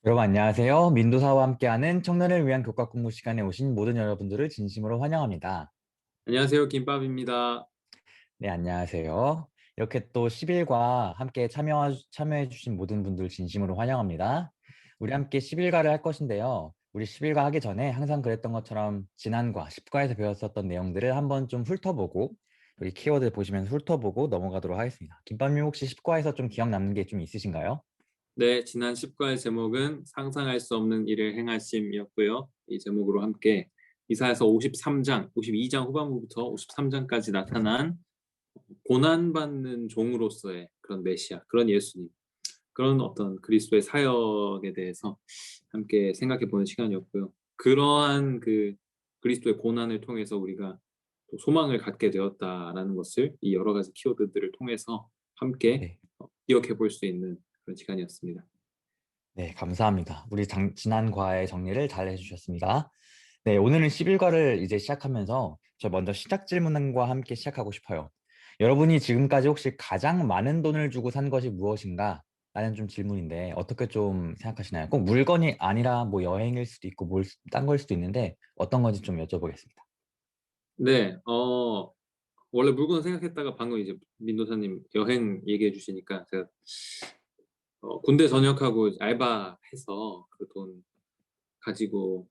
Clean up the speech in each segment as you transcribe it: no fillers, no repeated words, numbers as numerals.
여러분 안녕하세요. 민도사와 함께하는 청년을 위한 교과 공부 시간에 오신 모든 여러분들을 진심으로 환영합니다. 안녕하세요. 김밥입니다. 네, 안녕하세요. 이렇게 또 10일과 함께 참여해 주신 모든 분들 진심으로 환영합니다. 우리 함께 10일가를 할 것인데요. 우리 10일가 하기 전에 항상 그랬던 것처럼 지난과 10과에서 배웠었던 내용들을 한번 좀 훑어보고 우리 키워드 보시면서 훑어보고 넘어가도록 하겠습니다. 김밥님 혹시 10과에서 좀 기억 남는 게 좀 있으신가요? 네, 지난 10과의 제목은 상상할 수 없는 일을 행하심이었고요. 이 제목으로 함께 이사야서 53장, 52장 후반부부터 53장까지 나타난 고난받는 종으로서의 그런 메시아, 그런 예수님, 그런 어떤 그리스도의 사역에 대해서 함께 생각해 보는 시간이었고요. 그러한 그 그리스도의 고난을 통해서 우리가 또 소망을 갖게 되었다라는 것을 이 여러 가지 키워드들을 통해서 함께 네. 기억해 볼 수 있는 그런 시간이었습니다. 네, 감사합니다. 우리 지난 과의 정리를 잘 해주셨습니다. 네, 오늘은 11과를 이제 시작하면서 저 먼저 시작 질문과 함께 시작하고 싶어요. 여러분이 지금까지 혹시 가장 많은 돈을 주고 산 것이 무엇인가? 라는 좀 질문인데 어떻게 좀 생각하시나요? 꼭 물건이 아니라 뭐 여행일 수도 있고 딴 걸 수도 있는데 어떤 건지 좀 여쭤보겠습니다. 네, 원래 물건 생각했다가 방금 이제 민도사님 여행 얘기해 주시니까 제가 군대 전역하고 알바해서 그 돈 가지고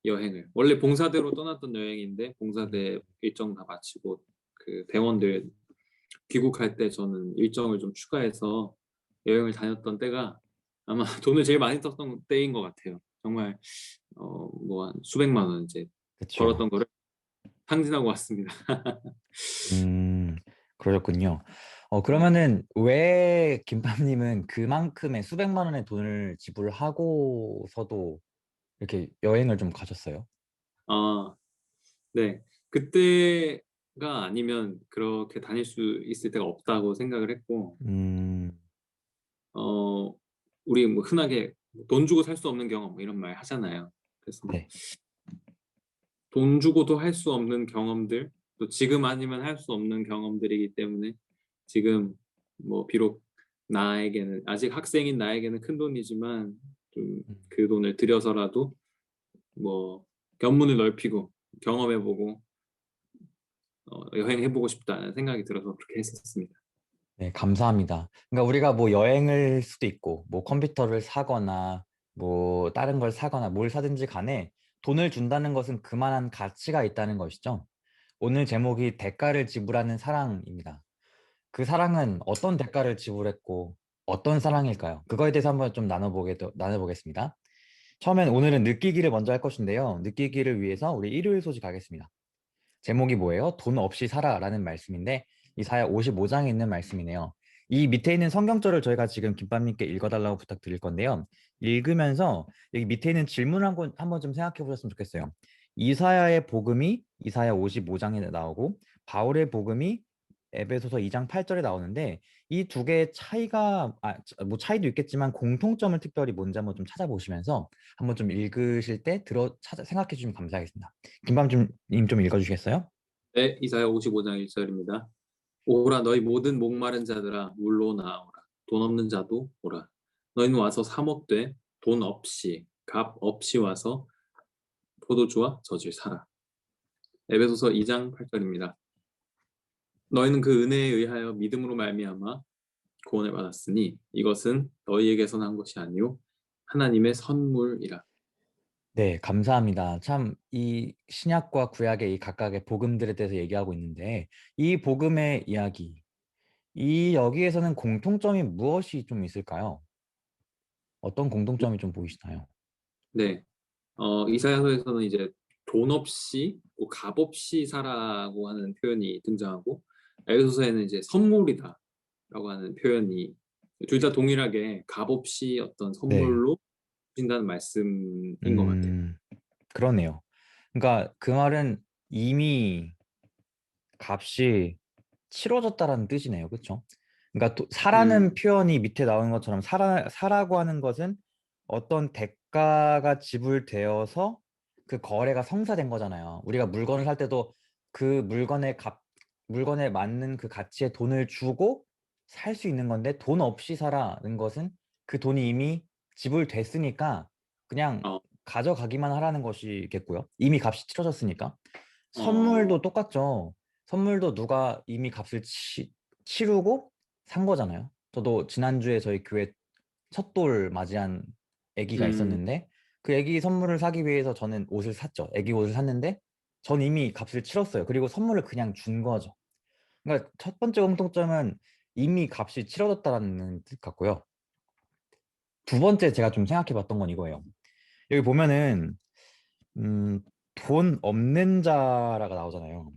여행을 원래 봉사대로 떠났던 여행인데 음, 봉사대 일정 다 마치고 그 대원들 귀국할 때 저는 일정을 좀 추가해서 여행을 다녔던 때가 아마 돈을 제일 많이 썼던 때인 것 같아요. 정말 뭐 한 수백만 원 이제 그쵸. 벌었던 거를 탕진하고 왔습니다. 음, 그러셨군요. 네. 그러면은 왜 김밥님은 그만큼의 수백만 원의 돈을 지불하고서도 이렇게 여행을 좀 가셨어요? 아, 네. 그때가 아니면 그렇게 다닐 수 있을 때가 없다고 생각을 했고, 음, 어, 우리 뭐 흔하게 돈 주고 살 수 없는 경험 뭐 이런 말 하잖아요. 그래서 네. 돈 주고도 할 수 없는 경험들, 또 지금 아니면 할 수 없는 경험들이기 때문에 지금 뭐 비록 나에게는 아직 학생인 나에게는 큰 돈이지만 좀 음, 그 돈을 들여서라도 뭐 견문을 넓히고 경험해보고 여행해보고 싶다는 생각이 들어서 그렇게 했었습니다. 네, 감사합니다. 그러니까 우리가 뭐 여행을 수도 있고, 뭐 컴퓨터를 사거나, 뭐 다른 걸 사거나, 뭘 사든지 간에 돈을 준다는 것은 그만한 가치가 있다는 것이죠. 오늘 제목이 대가를 지불하는 사랑입니다. 그 사랑은 어떤 대가를 지불했고, 어떤 사랑일까요? 그거에 대해서 한번 좀 나눠보겠습니다. 처음엔 오늘은 느끼기를 먼저 할 것인데요. 느끼기를 위해서 우리 일요일 소식 가겠습니다. 제목이 뭐예요? 돈 없이 살아라는 말씀인데 이사야 55장에 있는 말씀이네요. 이 밑에 있는 성경절을 저희가 지금 김밥님께 읽어달라고 부탁드릴 건데요. 읽으면서 여기 밑에 있는 질문을 한번 좀 생각해 보셨으면 좋겠어요. 이사야의 복음이 이사야 55장에 나오고 바울의 복음이 에베소서 2장 8절에 나오는데 이 두 개의 차이가 뭐 차이도 있겠지만 공통점을 특별히 뭔지 한번 좀 찾아보시면서 한번 좀 읽으실 때 생각해 주시면 감사하겠습니다. 김밤님 좀 읽어주시겠어요? 네, 이사야 55장 1절입니다. 오라 너희 모든 목마른 자들아 물로 나오라. 돈 없는 자도 오라. 너희는 와서 사 먹되 돈 없이 값 없이 와서 포도주와 젖을 사라. 에베소서 2장 8절입니다. 너희는 그 은혜에 의하여 믿음으로 말미암아 구원을 받았으니 이것은 너희에게서 난 것이 아니요 하나님의 선물이라. 네, 감사합니다. 참, 이 신약과 구약의 이 각각의 복음들에 대해서 얘기하고 있는데, 이 복음의 이야기, 이 여기에서는 공통점이 무엇이 좀 있을까요? 어떤 공통점이 좀 보이시나요? 네, 이사야서에서는 이제 돈 없이 뭐 값 없이 사라고 하는 표현이 등장하고 에베소서에는 이제 선물이다라고 하는 표현이 둘 다 동일하게 값 없이 어떤 네, 선물로 주신다는 말씀인 것 같아요. 음, 그러네요. 그러니까 그 말은 이미 값이 치러졌다라는 뜻이네요. 그렇죠? 그러니까 사라는 음, 표현이 밑에 나오는 것처럼 사라고 하는 것은 어떤 대가가 지불되어서 그 거래가 성사된 거잖아요. 우리가 물건을 살 때도 그 물건에 맞는 그 가치의 돈을 주고 살 수 있는 건데 돈 없이 사라는 것은 그 돈이 이미 지불됐으니까 그냥 어, 가져가기만 하라는 것이겠고요. 이미 값이 치러졌으니까. 어, 선물도 똑같죠. 선물도 누가 이미 값을 치르고 산 거잖아요. 저도 지난주에 저희 교회 첫 돌 맞이한 아기가 음, 있었는데 그 아기 선물을 사기 위해서 저는 옷을 샀죠. 아기 옷을 샀는데 전 이미 값을 치렀어요. 그리고 선물을 그냥 준 거죠. 그러니까 첫 번째 공통점은 이미 값이 치러졌다는 뜻 같고요. 두 번째 제가 좀 생각해 봤던 건 이거예요. 여기 보면은 음, 돈 없는 자라가 나오잖아요.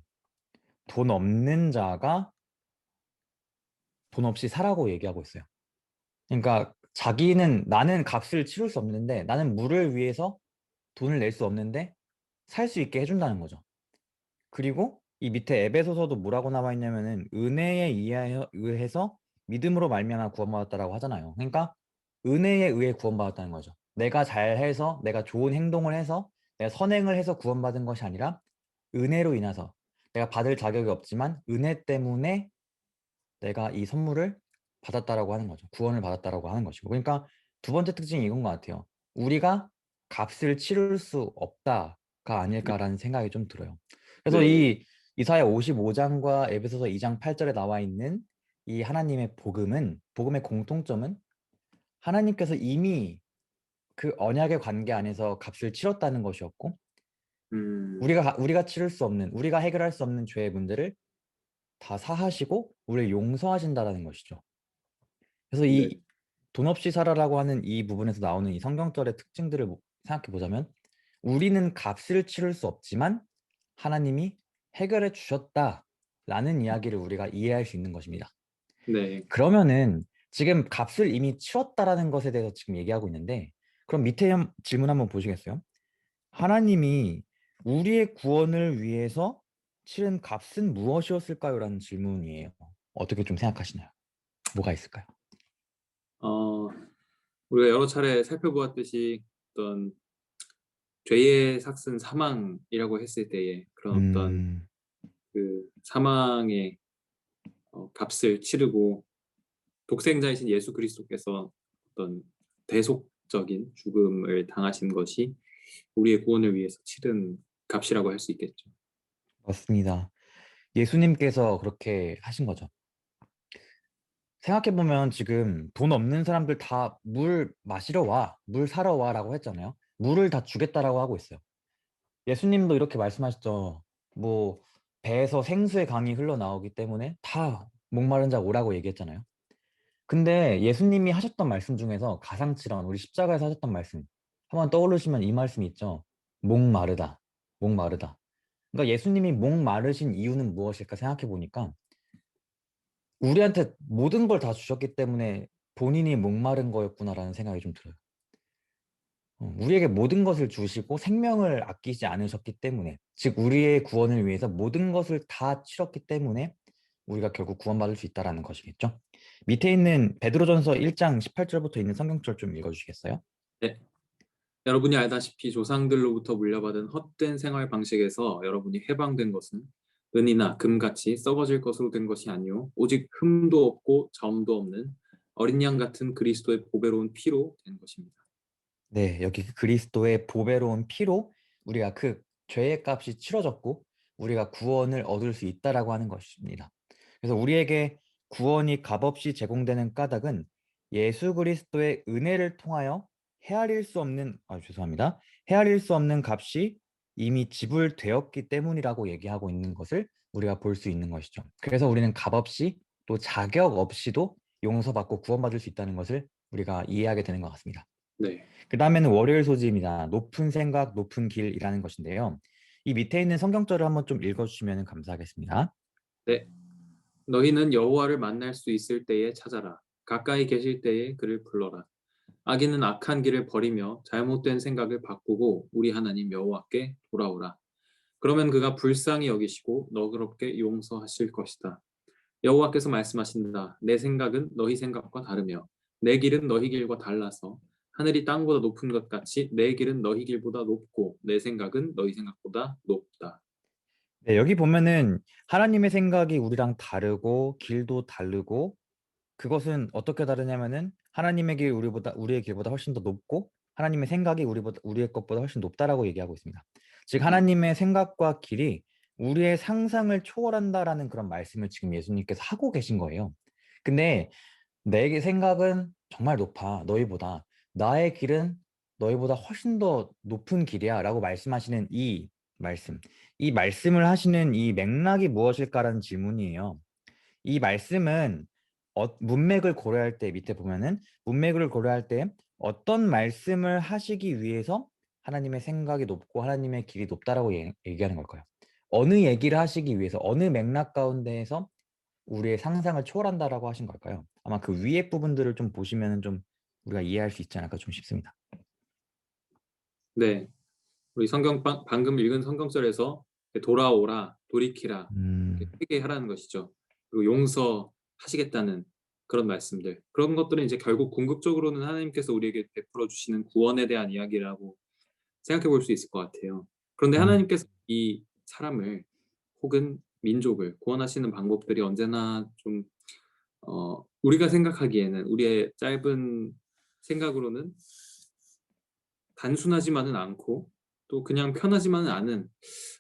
돈 없는 자가 돈 없이 사라고 얘기하고 있어요. 그러니까 자기는 나는 값을 치를 수 없는데 나는 물을 위해서 돈을 낼 수 없는데 살 수 있게 해준다는 거죠. 그리고 이 밑에 에베소서도 뭐라고 나와 있냐면은 은혜에 의해서 믿음으로 말미암아 구원받았다라고 하잖아요. 그러니까 은혜에 의해 구원받았다는 거죠. 내가 잘해서 내가 좋은 행동을 해서 내가 선행을 해서 구원받은 것이 아니라 은혜로 인해서 내가 받을 자격이 없지만 은혜 때문에 내가 이 선물을 받았다라고 하는 거죠. 구원을 받았다라고 하는 것이고. 그러니까 두 번째 특징이 이건 것 같아요. 우리가 값을 치를 수 없다가 아닐까라는 생각이 좀 들어요. 그래서 네, 이 이사야 55장과 에베소서 2장 8절에 나와 있는 이 하나님의 복음의 공통점은 하나님께서 이미 그 언약의 관계 안에서 값을 치렀다는 것이었고, 음, 우리가 치를 수 없는, 우리가 해결할 수 없는 죄의 문제를 다 사하시고 우리를 용서하신다라는 것이죠. 그래서 네, 이 돈 없이 살아라고 하는 이 부분에서 나오는 이 성경절의 특징들을 생각해 보자면 우리는 값을 치를 수 없지만 하나님이 해결해 주셨다라는 이야기를 우리가 이해할 수 있는 것입니다. 네. 그러면은 지금 값을 이미 치렀다라는 것에 대해서 지금 얘기하고 있는데 그럼 밑에 질문 한번 보시겠어요? 하나님이 우리의 구원을 위해서 치른 값은 무엇이었을까요? 라는 질문이에요. 어떻게 좀 생각하시나요? 뭐가 있을까요? 어, 우리가 여러 차례 살펴보았듯이 어떤 죄의 삭은 사망이라고 했을 때에 그런 어떤 음, 그 사망의 값을 치르고 독생자이신 예수 그리스도께서 어떤 대속적인 죽음을 당하신 것이 우리의 구원을 위해서 치른 값이라고 할 수 있겠죠. 맞습니다. 예수님께서 그렇게 하신 거죠. 생각해보면 지금 돈 없는 사람들 다 물 마시러 와, 물 사러 와라고 했잖아요. 물을 다 주겠다라고 하고 있어요. 예수님도 이렇게 말씀하셨죠. 뭐 배에서 생수의 강이 흘러나오기 때문에 다 목마른 자 오라고 얘기했잖아요. 근데 예수님이 하셨던 말씀 중에서 가상치런 우리 십자가에서 하셨던 말씀 한번 떠오르시면 이 말씀이 있죠. 목마르다. 목마르다. 그러니까 예수님이 목마르신 이유는 무엇일까 생각해 보니까 우리한테 모든 걸 다 주셨기 때문에 본인이 목마른 거였구나라는 생각이 좀 들어요. 우리에게 모든 것을 주시고 생명을 아끼지 않으셨기 때문에, 즉 우리의 구원을 위해서 모든 것을 다 치렀기 때문에 우리가 결국 구원받을 수 있다라는 것이겠죠. 밑에 있는 베드로전서 1장 18절부터 있는 성경절 좀 읽어주시겠어요? 네. 여러분이 알다시피 조상들로부터 물려받은 헛된 생활 방식에서 여러분이 해방된 것은 은이나 금같이 썩어질 것으로 된 것이 아니요 오직 흠도 없고 점도 없는 어린 양 같은 그리스도의 보배로운 피로 된 것입니다. 네, 여기 그 그리스도의 보배로운 피로 우리가 그 죄의 값이 치러졌고 우리가 구원을 얻을 수 있다라고 하는 것입니다. 그래서 우리에게 구원이 값없이 제공되는 까닭은 예수 그리스도의 은혜를 통하여 헤아릴 수 없는, 죄송합니다. 헤아릴 수 없는 값이 이미 지불되었기 때문이라고 얘기하고 있는 것을 우리가 볼 수 있는 것이죠. 그래서 우리는 값없이 또 자격 없이도 용서받고 구원받을 수 있다는 것을 우리가 이해하게 되는 것 같습니다. 네. 그 다음에는 월요일 소지입니다. 높은 생각, 높은 길이라는 것인데요. 이 밑에 있는 성경절을 한번 좀 읽어주시면 감사하겠습니다. 네. 너희는 여호와를 만날 수 있을 때에 찾아라. 가까이 계실 때에 그를 불러라. 악인은 악한 길을 버리며 잘못된 생각을 바꾸고 우리 하나님 여호와께 돌아오라. 그러면 그가 불쌍히 여기시고 너그럽게 용서하실 것이다. 여호와께서 말씀하신다. 내 생각은 너희 생각과 다르며 내 길은 너희 길과 달라서 하늘이 땅보다 높은 것 같이 내 길은 너희 길보다 높고 내 생각은 너희 생각보다 높다. 네, 여기 보면은 하나님의 생각이 우리랑 다르고 길도 다르고 그것은 어떻게 다르냐면은 하나님의 길 우리의 길보다 훨씬 더 높고 하나님의 생각이 우리의 것보다 훨씬 높다라고 얘기하고 있습니다. 즉 네. 하나님의 생각과 길이 우리의 상상을 초월한다라는 그런 말씀을 지금 예수님께서 하고 계신 거예요. 근데 내 생각은 정말 높아 너희보다 나의 길은 너희보다 훨씬 더 높은 길이야라고 말씀하시는 이 말씀을 하시는 이 맥락이 무엇일까라는 질문이에요. 이 말씀은 문맥을 고려할 때 밑에 보면은 문맥을 고려할 때 어떤 말씀을 하시기 위해서 하나님의 생각이 높고 하나님의 길이 높다라고 얘기하는 걸까요? 어느 얘기를 하시기 위해서 어느 맥락 가운데에서 우리의 상상을 초월한다라고 하신 걸까요? 아마 그 위에 부분들을 좀 보시면은 좀 우리가 이해할 수 있지 않을까 좀 싶습니다. 네. 우리 방금 읽은 성경절에서 돌아오라, 돌이키라, 음, 회개하라는 것이죠. 그리고 용서하시겠다는 그런 말씀들. 그런 것들은 이제 결국 궁극적으로는 하나님께서 우리에게 베풀어 주시는 구원에 대한 이야기라고 생각해 볼 수 있을 것 같아요. 그런데 음, 하나님께서 이 사람을 혹은 민족을 구원하시는 방법들이 언제나 좀 우리가 생각하기에는 우리의 짧은 생각으로는 단순하지만은 않고 또 그냥 편하지만은 않은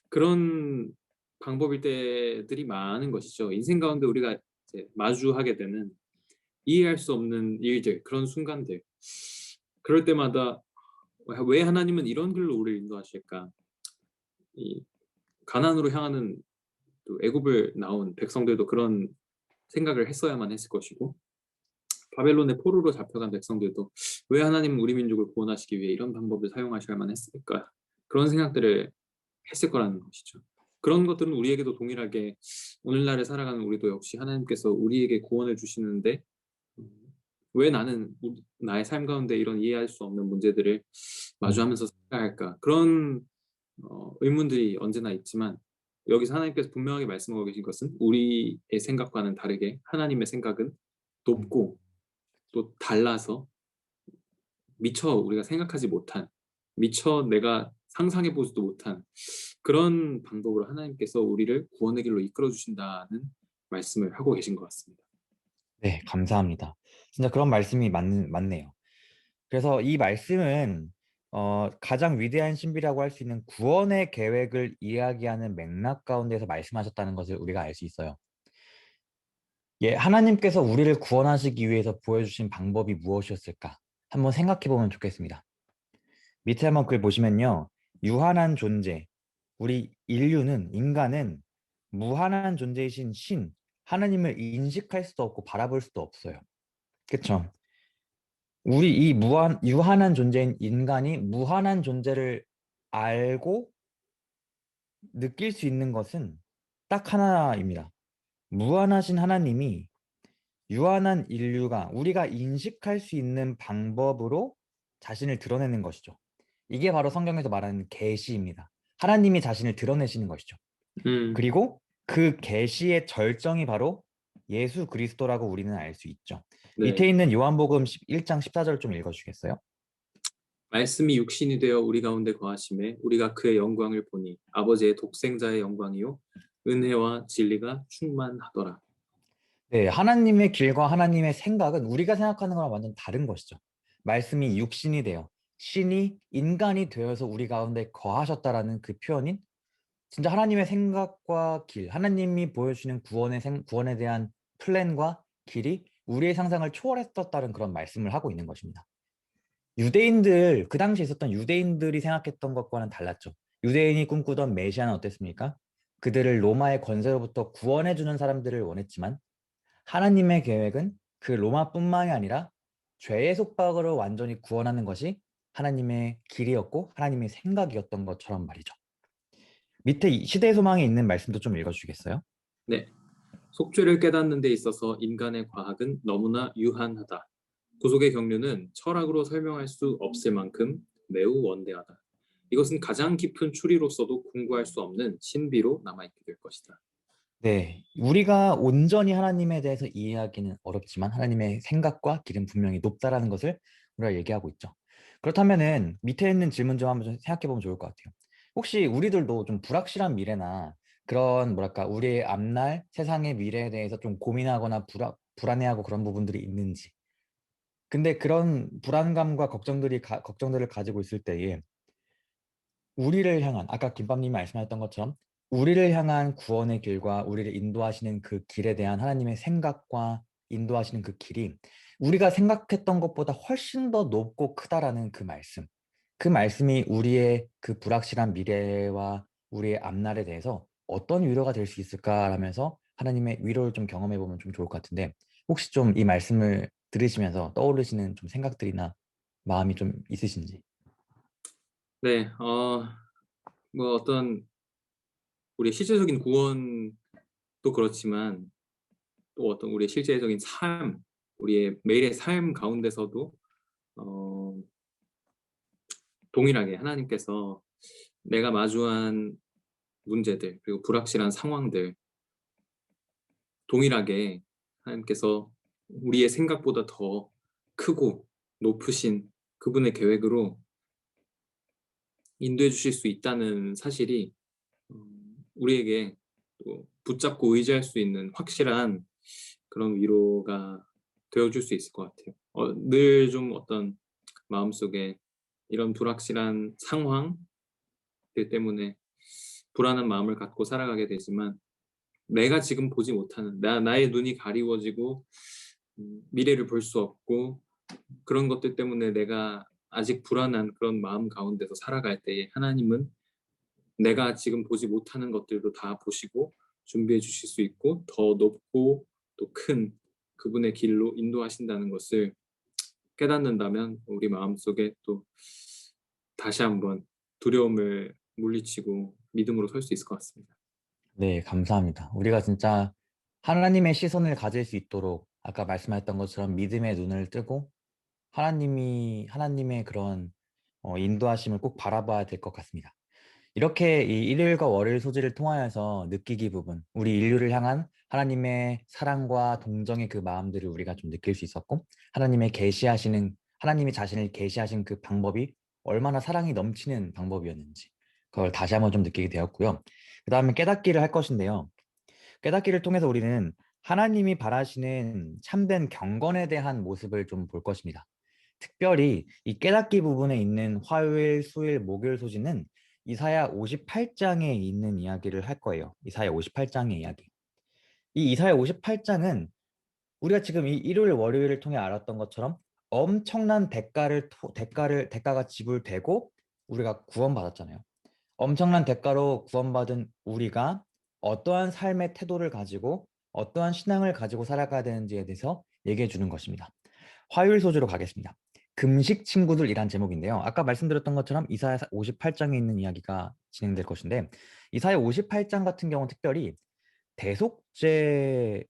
그런 방법일 때들이 많은 것이죠. 인생 가운데 우리가 이제 마주하게 되는 이해할 수 없는 일들, 그런 순간들. 그럴 때마다 왜 하나님은 이런 길로 우리를 인도하실까? 이 가나안으로 향하는 또 애굽을 나온 백성들도 그런 생각을 했어야만 했을 것이고 바벨론의 포로로 잡혀간 백성들도 왜 하나님은 우리 민족을 구원하시기 위해 이런 방법을 사용하셔야만 했을까? 그런 생각들을 했을 거라는 것이죠. 그런 것들은 우리에게도 동일하게 오늘날에 살아가는 우리도 역시 하나님께서 우리에게 구원을 주시는데 음, 왜 나는 나의 삶 가운데 이런 이해할 수 없는 문제들을 음. 마주하면서 살아야 할까? 그런 의문들이 언제나 있지만 여기서 하나님께서 분명하게 말씀하고 계신 것은 우리의 생각과는 다르게 하나님의 생각은 음. 높고 또 달라서 미처 우리가 생각하지 못한, 미처 내가 상상해 보지도 못한 그런 방법으로 하나님께서 우리를 구원의 길로 이끌어 주신다는 말씀을 하고 계신 것 같습니다. 네, 감사합니다. 진짜 그런 말씀이 맞네요. 그래서 이 말씀은 가장 위대한 신비라고 할 수 있는 구원의 계획을 이야기하는 맥락 가운데서 말씀하셨다는 것을 우리가 알 수 있어요. 예, 하나님께서 우리를 구원하시기 위해서 보여주신 방법이 무엇이었을까? 한번 생각해 보면 좋겠습니다. 밑에 한번 글 보시면요. 유한한 존재, 우리 인간은 무한한 존재이신 하나님을 인식할 수도 없고 바라볼 수도 없어요. 그쵸? 우리 유한한 존재인 인간이 무한한 존재를 알고 느낄 수 있는 것은 딱 하나입니다. 무한하신 하나님이 유한한 인류가 우리가 인식할 수 있는 방법으로 자신을 드러내는 것이죠. 이게 바로 성경에서 말하는 계시입니다. 하나님이 자신을 드러내시는 것이죠. 음, 그리고 그 계시의 절정이 바로 예수 그리스도라고 우리는 알 수 있죠. 밑에 네. 있는 요한복음 1장 14절 좀 읽어주시겠어요? 말씀이 육신이 되어 우리 가운데 거하심에 우리가 그의 영광을 보니 아버지의 독생자의 영광이요 은혜와 진리가 충만하더라. 네, 하나님의 길과 하나님의 생각은 우리가 생각하는 거랑 완전 다른 것이죠. 말씀이 육신이 되어 신이 인간이 되어서 우리 가운데 거하셨다라는 그 표현인 진짜 하나님의 생각과 길, 하나님이 보여주시는 구원에 대한 플랜과 길이 우리의 상상을 초월했었다는 그런 말씀을 하고 있는 것입니다. 그 당시에 있었던 유대인들이 생각했던 것과는 달랐죠. 유대인이 꿈꾸던 메시아는 어땠습니까? 그들을 로마의 권세로부터 구원해주는 사람들을 원했지만 하나님의 계획은 그 로마뿐만이 아니라 죄의 속박으로 완전히 구원하는 것이 하나님의 길이었고 하나님의 생각이었던 것처럼 말이죠. 밑에 시대의 소망에 있는 말씀도 좀 읽어주시겠어요? 네. 속죄를 깨닫는 데 있어서 인간의 과학은 너무나 유한하다. 구속의 경륜은 철학으로 설명할 수 없을 만큼 매우 원대하다. 이것은 가장 깊은 추리로서도 공부할 수 없는 신비로 남아있게 될 것이다. 네, 우리가 온전히 하나님에 대해서 이해하기는 어렵지만 하나님의 생각과 길은 분명히 높다라는 것을 우리가 얘기하고 있죠. 그렇다면은 밑에 있는 질문 좀 한번 좀 생각해 보면 좋을 것 같아요. 혹시 우리들도 좀 불확실한 미래나 그런 뭐랄까 우리의 앞날 세상의 미래에 대해서 좀 고민하거나 불안해하고 그런 부분들이 있는지. 근데 그런 불안감과 걱정들을 가지고 있을 때에 우리를 향한 아까 김밥님이 말씀하셨던 것처럼 우리를 향한 구원의 길과 우리를 인도하시는 그 길에 대한 하나님의 생각과 인도하시는 그 길이 우리가 생각했던 것보다 훨씬 더 높고 크다라는 그 말씀. 그 말씀이 우리의 그 불확실한 미래와 우리의 앞날에 대해서 어떤 위로가 될 수 있을까라면서 하나님의 위로를 좀 경험해 보면 좀 좋을 것 같은데 혹시 좀 이 말씀을 들으시면서 떠오르시는 좀 생각들이나 마음이 좀 있으신지. 네, 뭐 어떤 우리의 실제적인 구원도 그렇지만 또 어떤 우리의 실제적인 삶, 우리의 매일의 삶 가운데서도 어, 동일하게 하나님께서 내가 마주한 문제들 그리고 불확실한 상황들 동일하게 하나님께서 우리의 생각보다 더 크고 높으신 그분의 계획으로 인도해 주실 수 있다는 사실이 어, 우리에게 또 붙잡고 의지할 수 있는 확실한 그런 위로가 되어줄 수 있을 것 같아요. 늘 좀 어떤 마음속에 이런 불확실한 상황들 때문에 불안한 마음을 갖고 살아가게 되지만 내가 지금 보지 못하는 나의 눈이 가리워지고 미래를 볼 수 없고 그런 것들 때문에 내가 아직 불안한 그런 마음 가운데서 살아갈 때에 하나님은 내가 지금 보지 못하는 것들도 다 보시고 준비해 주실 수 있고 더 높고 또 큰 그분의 길로 인도하신다는 것을 깨닫는다면 우리 마음속에 또 다시 한번 두려움을 물리치고 믿음으로 설 수 있을 것 같습니다. 네, 감사합니다. 우리가 진짜 하나님의 시선을 가질 수 있도록 아까 말씀하셨던 것처럼 믿음의 눈을 뜨고 하나님의 그런 인도하심을 꼭 바라봐야 될 것 같습니다. 이렇게 이 일요일과 월요일 소지를 통하여서 느끼기 부분, 우리 인류를 향한 하나님의 사랑과 동정의 그 마음들을 우리가 좀 느낄 수 있었고, 하나님이 자신을 계시하신 그 방법이 얼마나 사랑이 넘치는 방법이었는지, 그걸 다시 한번 좀 느끼게 되었고요. 그 다음에 깨닫기를 할 것인데요. 깨닫기를 통해서 우리는 하나님이 바라시는 참된 경건에 대한 모습을 좀 볼 것입니다. 특별히 이 깨닫기 부분에 있는 화요일, 수요일, 목요일 소지는 이사야 58장에 있는 이야기를 할 거예요. 이사야 58장의 이야기. 이 이사야 58장은 우리가 지금 이 일요일, 월요일을 통해 알았던 것처럼 엄청난 대가가 지불되고 우리가 구원받았잖아요. 엄청난 대가로 구원받은 우리가 어떠한 삶의 태도를 가지고 어떠한 신앙을 가지고 살아가야 되는지에 대해서 얘기해 주는 것입니다. 화요일 소주로 가겠습니다. 금식 친구들이란 제목인데요. 아까 말씀드렸던 것처럼 이사야 58장에 있는 이야기가 진행될 것인데 이사야 58장 같은 경우는 특별히 대속죄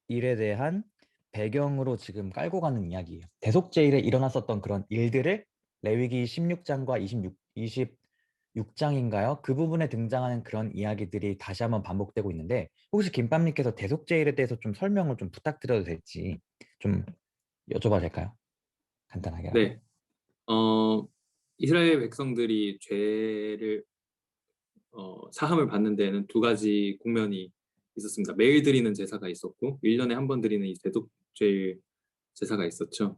일에 대한 배경으로 지금 깔고 가는 이야기예요. 대속죄 일에 일어났었던 그런 일들을 레위기 16장과 26장인가요? 그 부분에 등장하는 그런 이야기들이 다시 한번 반복되고 있는데 혹시 김밥님께서 대속죄 일에 대해서 좀 설명을 좀 부탁드려도 될지 좀 여쭤봐도 될까요? 간단하게라도. 네, 어, 이스라엘 백성들이 죄를 사함을 받는 데에는 두 가지 국면이 있었습니다. 매일 드리는 제사가 있었고 1년에 한 번 드리는 이 대속죄 제사가 있었죠.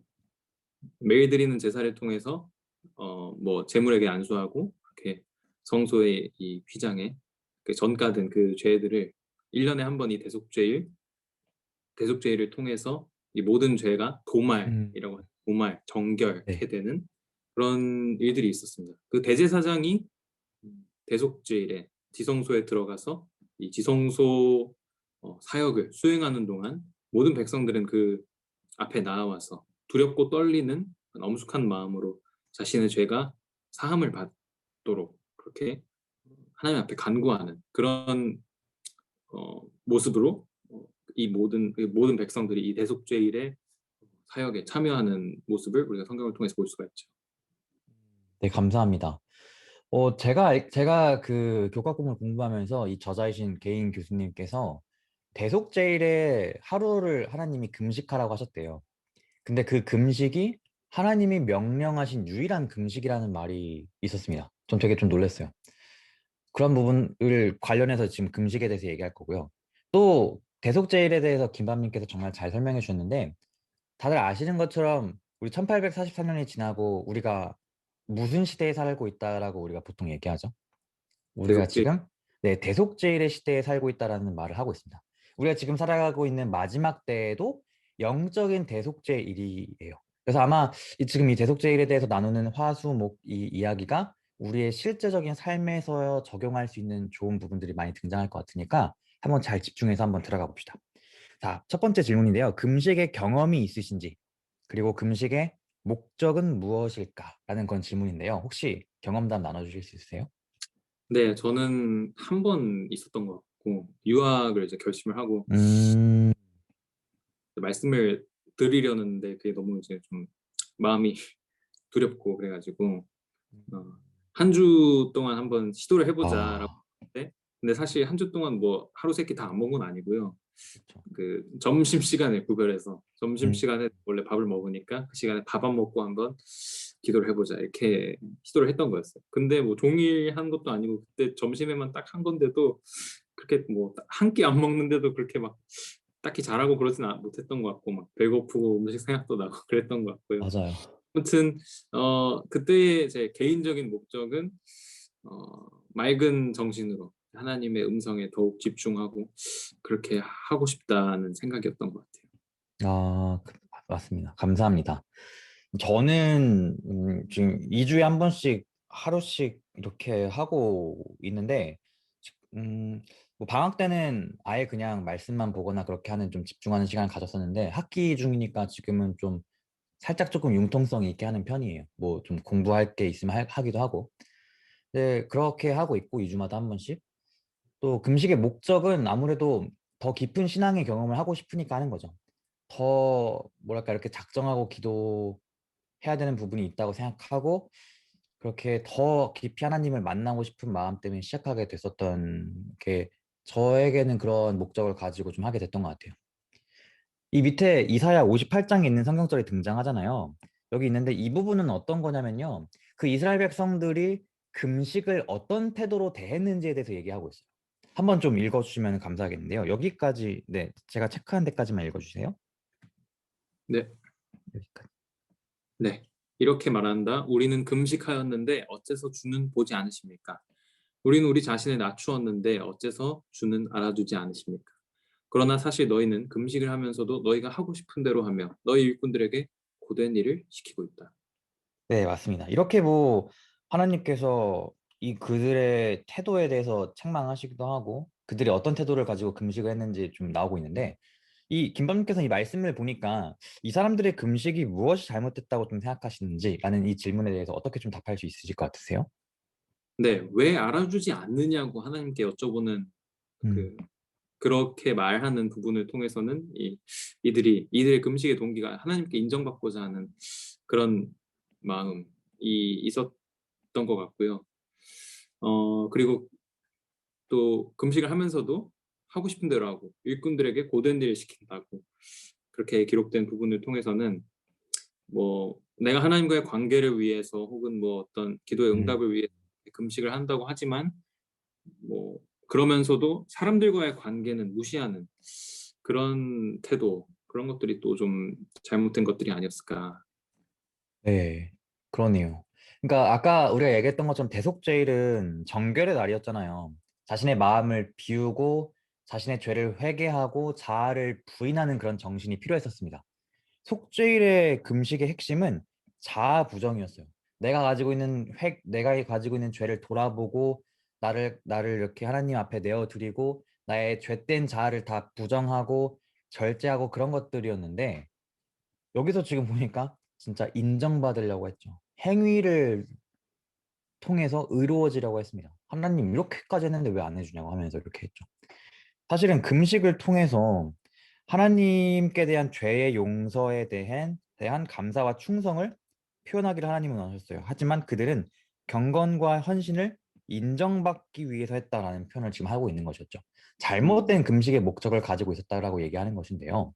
매일 드리는 제사를 통해서 뭐 재물에게 안수하고 이렇게 성소의 이 휘장에 그 전가된 그 죄들을 1년에 한 번 이 대속죄를 통해서 이 모든 죄가 음, 도말이라고 하는 도말 네. 정결케 되는 그런 일들이 있었습니다. 그 대제사장이 대속죄일에 지성소에 들어가서 이 지성소 사역을 수행하는 동안 모든 백성들은 그 앞에 나와서 두렵고 떨리는 엄숙한 마음으로 자신의 죄가 사함을 받도록 그렇게 하나님 앞에 간구하는 그런 모습으로 이 모든 백성들이 이 대속죄일의 사역에 참여하는 모습을 우리가 성경을 통해서 볼 수가 있죠. 네, 감사합니다. 제가 그 교과금을 공부하면서 이 저자이신 개인 교수님께서 대속제일에 하루를 하나님이 금식하라고 하셨대요. 근데 그 금식이 하나님이 명령하신 유일한 금식이라는 말이 있었습니다. 전 되게 좀 놀랐어요. 그런 부분을 관련해서 지금 금식에 대해서 얘기할 거고요. 또 대속제일에 대해서 김밤님께서 정말 잘 설명해 주셨는데 다들 아시는 것처럼 우리 1844년이 지나고 우리가 무슨 시대에 살고 있다라고 우리가 보통 얘기하죠. 우리가 대속죄. 지금 네, 대속제일의 시대에 살고 있다라는 말을 하고 있습니다. 우리가 지금 살아가고 있는 마지막 때에도 영적인 대속제일이에요. 그래서 아마 지금 이 대속제일에 대해서 나누는 화수목 이 이야기가 우리의 실제적인 삶에서 적용할 수 있는 좋은 부분들이 많이 등장할 것 같으니까 한번 잘 집중해서 한번 들어가 봅시다. 자, 첫 번째 질문인데요. 금식의 경험이 있으신지, 그리고 금식의 목적은 무엇일까? 라는 그런 질문인데요. 혹시 경험담 나눠주실 수 있으세요? 네, 저는 한 번 있었던 것 같고 유학을 이제 결심을 하고 음, 말씀을 드리려는데 그게 너무 이제 좀 마음이 두렵고 그래가지고 어, 한 주 동안 한번 시도를 해보자라고 아, 했는데 근데 사실 한 주 동안 뭐 하루 세끼 다 안 먹은 건 아니고요. 그쵸. 그 점심 시간에 구별해서 점심 음, 시간에 원래 밥을 먹으니까 그 시간에 밥 안 먹고 한번 기도를 해보자 이렇게 시도를 했던 거였어요. 근데 뭐 종일 한 것도 아니고 그때 점심에만 딱 한 건데도 그렇게 뭐 한 끼 안 먹는데도 그렇게 막 딱히 잘하고 그러진 못했던 것 같고 막 배고프고 음식 생각도 나고 그랬던 것 같고요. 맞아요. 아무튼 그때의 제 개인적인 목적은 맑은 정신으로 하나님의 음성에 더욱 집중하고 그렇게 하고 싶다는 생각이었던 것 같아요. 아, 맞습니다. 감사합니다. 저는 지금 2주에 한 번씩 하루씩 이렇게 하고 있는데 뭐 방학 때는 아예 그냥 말씀만 보거나 그렇게 하는 좀 집중하는 시간을 가졌었는데 학기 중이니까 지금은 좀 살짝 조금 융통성 있게 하는 편이에요. 뭐 좀 공부할 게 있으면 하기도 하고. 네, 그렇게 하고 있고 2주마다 한 번씩. 또 금식의 목적은 아무래도 더 깊은 신앙의 경험을 하고 싶으니까 하는 거죠. 더 뭐랄까 이렇게 작정하고 기도해야 되는 부분이 있다고 생각하고 그렇게 더 깊이 하나님을 만나고 싶은 마음 때문에 시작하게 됐었던 게 저에게는 그런 목적을 가지고 좀 하게 됐던 것 같아요. 이 밑에 이사야 58장에 있는 성경절이 등장하잖아요. 여기 있는데 이 부분은 어떤 거냐면요. 그 이스라엘 백성들이 금식을 어떤 태도로 대했는지에 대해서 얘기하고 있어요. 한번 좀 읽어주시면 감사하겠는데요. 여기까지, 네, 제가 체크한 데까지만 읽어주세요. 네, 여기까지. 네. 이렇게 말한다. 우리는 금식하였는데 어째서 주는 보지 않으십니까? 우리는 우리 자신을 낮추었는데 어째서 주는 알아주지 않으십니까? 그러나 사실 너희는 금식을 하면서도 너희가 하고 싶은 대로 하며 너희 일꾼들에게 고된 일을 시키고 있다. 네, 맞습니다. 이렇게 뭐 하나님께서 이 그들의 태도에 대해서 책망하시기도 하고 그들이 어떤 태도를 가지고 금식을 했는지 좀 나오고 있는데 이 김범님께서 이 말씀을 보니까 이 사람들의 금식이 무엇이 잘못됐다고 좀 생각하시는지라는 이 질문에 대해서 어떻게 좀 답할 수 있으실 것 같으세요? 네, 왜 알아주지 않느냐고 하나님께 여쭤보는 음, 그 그렇게 말하는 부분을 통해서는 이들의 금식의 동기가 하나님께 인정받고자 하는 그런 마음이 있었던 것 같고요. 그리고 또 금식을 하면서도 하고 싶은 대로 하고 일꾼들에게 고된 일을 시킨다고 그렇게 기록된 부분을 통해서는 뭐 내가 하나님과의 관계를 위해서 혹은 뭐 어떤 기도의 음, 응답을 위해 금식을 한다고 하지만 뭐 그러면서도 사람들과의 관계는 무시하는 그런 태도 그런 것들이 또 좀 잘못된 것들이 아니었을까. 네, 그러네요. 그러니까 아까 우리가 얘기했던 것처럼 대속죄일은 정결의 날이었잖아요. 자신의 마음을 비우고 자신의 죄를 회개하고 자아를 부인하는 그런 정신이 필요했었습니다. 속죄일의 금식의 핵심은 자아 부정이었어요. 내가 가지고 있는 죄를 돌아보고 나를 이렇게 하나님 앞에 내어드리고 나의 죄된 자아를 다 부정하고 절제하고 그런 것들이었는데 여기서 지금 보니까 진짜 인정받으려고 했죠. 행위를 통해서 의로워지려고 했습니다. 하나님 이렇게까지 했는데 왜 안 해주냐고 하면서 이렇게 했죠. 사실은 금식을 통해서 하나님께 대한 죄의 용서에 대한 감사와 충성을 표현하기를 하나님은 원하셨어요. 하지만 그들은 경건과 헌신을 인정받기 위해서 했다라는 표현을 지금 하고 있는 것이었죠. 음. 잘못된 금식의 목적을 가지고 있었다라고 얘기하는 것인데요.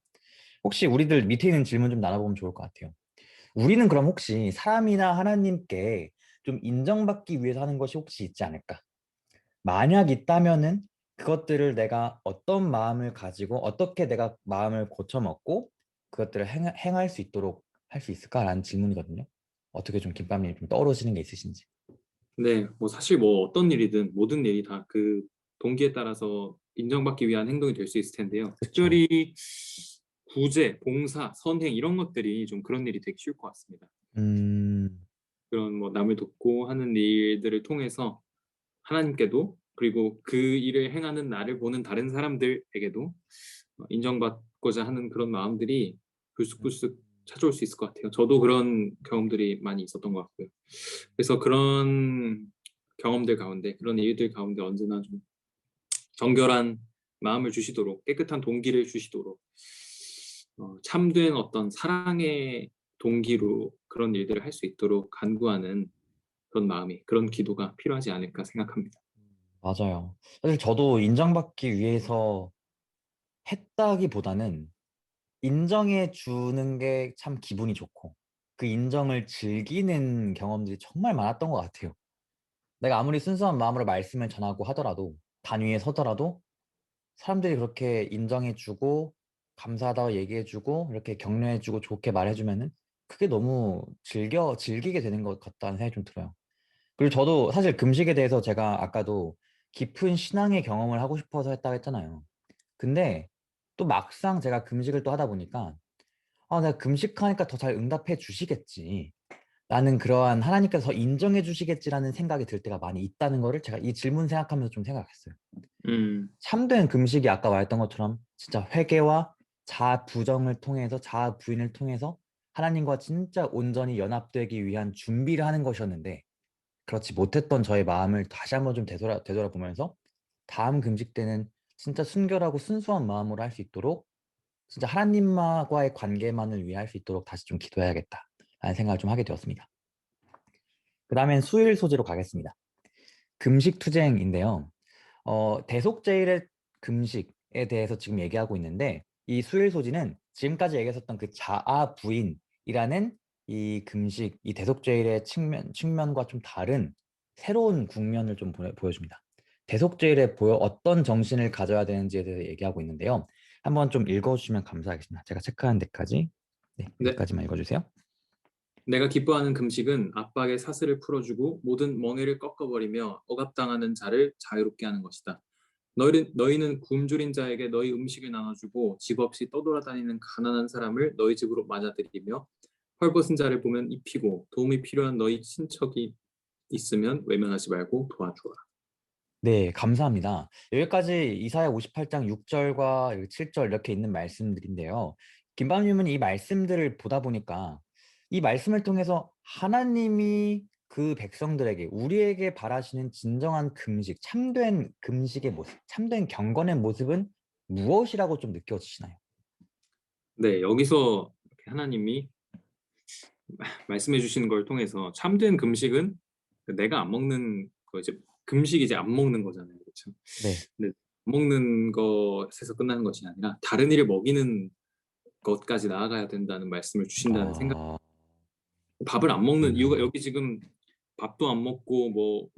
혹시 우리들 밑에 있는 질문 좀 나눠보면 좋을 것 같아요. 우리는 그럼 혹시 사람이나 하나님께 좀 인정받기 위해서 하는 것이 혹시 있지 않을까? 만약 있다면은 그것들을 내가 어떤 마음을 가지고 어떻게 내가 마음을 고쳐먹고 그것들을 행할 수 있도록 할 수 있을까라는 질문이거든요. 어떻게 좀 김밥님 좀 떠오르시는 게 있으신지. 네, 뭐 사실 뭐 어떤 일이든 모든 일이 다 그 동기에 따라서 인정받기 위한 행동이 될 수 있을 텐데요. 그렇죠. 특별히 구제, 봉사, 선행 이런 것들이 좀 그런 일이 되게 쉬울 것 같습니다. 음, 그런 뭐 남을 돕고 하는 일들을 통해서 하나님께도 그리고 그 일을 행하는 나를 보는 다른 사람들에게도 인정받고자 하는 그런 마음들이 불쑥불쑥 찾아올 수 있을 것 같아요. 저도 그런 경험들이 많이 있었던 것 같고요. 그래서 그런 경험들 가운데, 그런 일들 가운데 언제나 좀 정결한 마음을 주시도록, 깨끗한 동기를 주시도록, 참된 어떤 사랑의 동기로 그런 일들을 할 수 있도록 간구하는 그런 마음이, 그런 기도가 필요하지 않을까 생각합니다. 맞아요. 사실 저도 인정받기 위해서 했다기보다는 인정해 주는 게 참 기분이 좋고 그 인정을 즐기는 경험들이 정말 많았던 것 같아요. 내가 아무리 순수한 마음으로 말씀을 전하고 하더라도 단 위에 서더라도 사람들이 그렇게 인정해주고 감사하다고 얘기해주고 이렇게 격려해주고 좋게 말해주면은 그게 너무 즐기게 되는 것 같다는 생각이 좀 들어요. 그리고 저도 사실 금식에 대해서 제가 아까도 깊은 신앙의 경험을 하고 싶어서 했다고 했잖아요. 근데 또 막상 제가 금식을 또 하다 보니까 내가 금식하니까 더 잘 응답해 주시겠지. 나는 그러한 하나님께서 인정해 주시겠지라는 생각이 들 때가 많이 있다는 거를 제가 이 질문 생각하면서 좀 생각했어요. 음, 참된 금식이 아까 말했던 것처럼 진짜 회개와 자아 부정을 통해서 자아 부인을 통해서 하나님과 진짜 온전히 연합되기 위한 준비를 하는 것이었는데 그렇지 못했던 저의 마음을 다시 한번 좀 되돌아보면서 다음 금식 때는 진짜 순결하고 순수한 마음으로 할 수 있도록 진짜 하나님과의 관계만을 위해 할 수 있도록 다시 좀 기도해야겠다 라는 생각을 좀 하게 되었습니다. 그 다음엔 수요일 소재로 가겠습니다. 금식 투쟁인데요. 대속제일의 금식에 대해서 지금 얘기하고 있는데 이 수일 소지는 지금까지 얘기했었던 그 자아 부인이라는 이 금식, 이 대속제일의 측면과 좀 다른 새로운 국면을 좀 보여줍니다. 대속제일에 보여 어떤 정신을 가져야 되는지에 대해서 얘기하고 있는데요. 한번 좀 읽어주시면 감사하겠습니다. 제가 체크하는 데까지 네, 네. 여기까지만 읽어주세요. 내가 기뻐하는 금식은 압박의 사슬을 풀어주고 모든 멍에를 꺾어버리며 억압당하는 자를 자유롭게 하는 것이다. 너희는 굶주린 자에게 너희 음식을 나눠주고 집 없이 떠돌아다니는 가난한 사람을 너희 집으로 맞아들이며 헐벗은 자를 보면 입히고 도움이 필요한 너희 친척이 있으면 외면하지 말고 도와주어라. 네, 감사합니다. 여기까지 이사야 58장 6절과 7절 이렇게 있는 말씀들인데요. 김밤님은 이 말씀들을 보다 보니까 이 말씀을 통해서 하나님이 그 백성들에게 우리에게 바라시는 진정한 금식, 참된 금식의 모습, 참된 경건의 모습은 무엇이라고 좀 느껴지시나요? 네, 여기서 이렇게 하나님이 말씀해 주시는 걸 통해서 참된 금식은 내가 안 먹는 거 이제 금식이 이제 안 먹는 거잖아요. 그렇죠? 네. 근데 안 먹는 것에서 끝나는 것이 아니라 다른 일을 먹이는 것까지 나아가야 된다는 말씀을 주신다는 생각. 아, 밥을 안 먹는 이유가 음, 여기 지금 밥도 안 먹고 뭐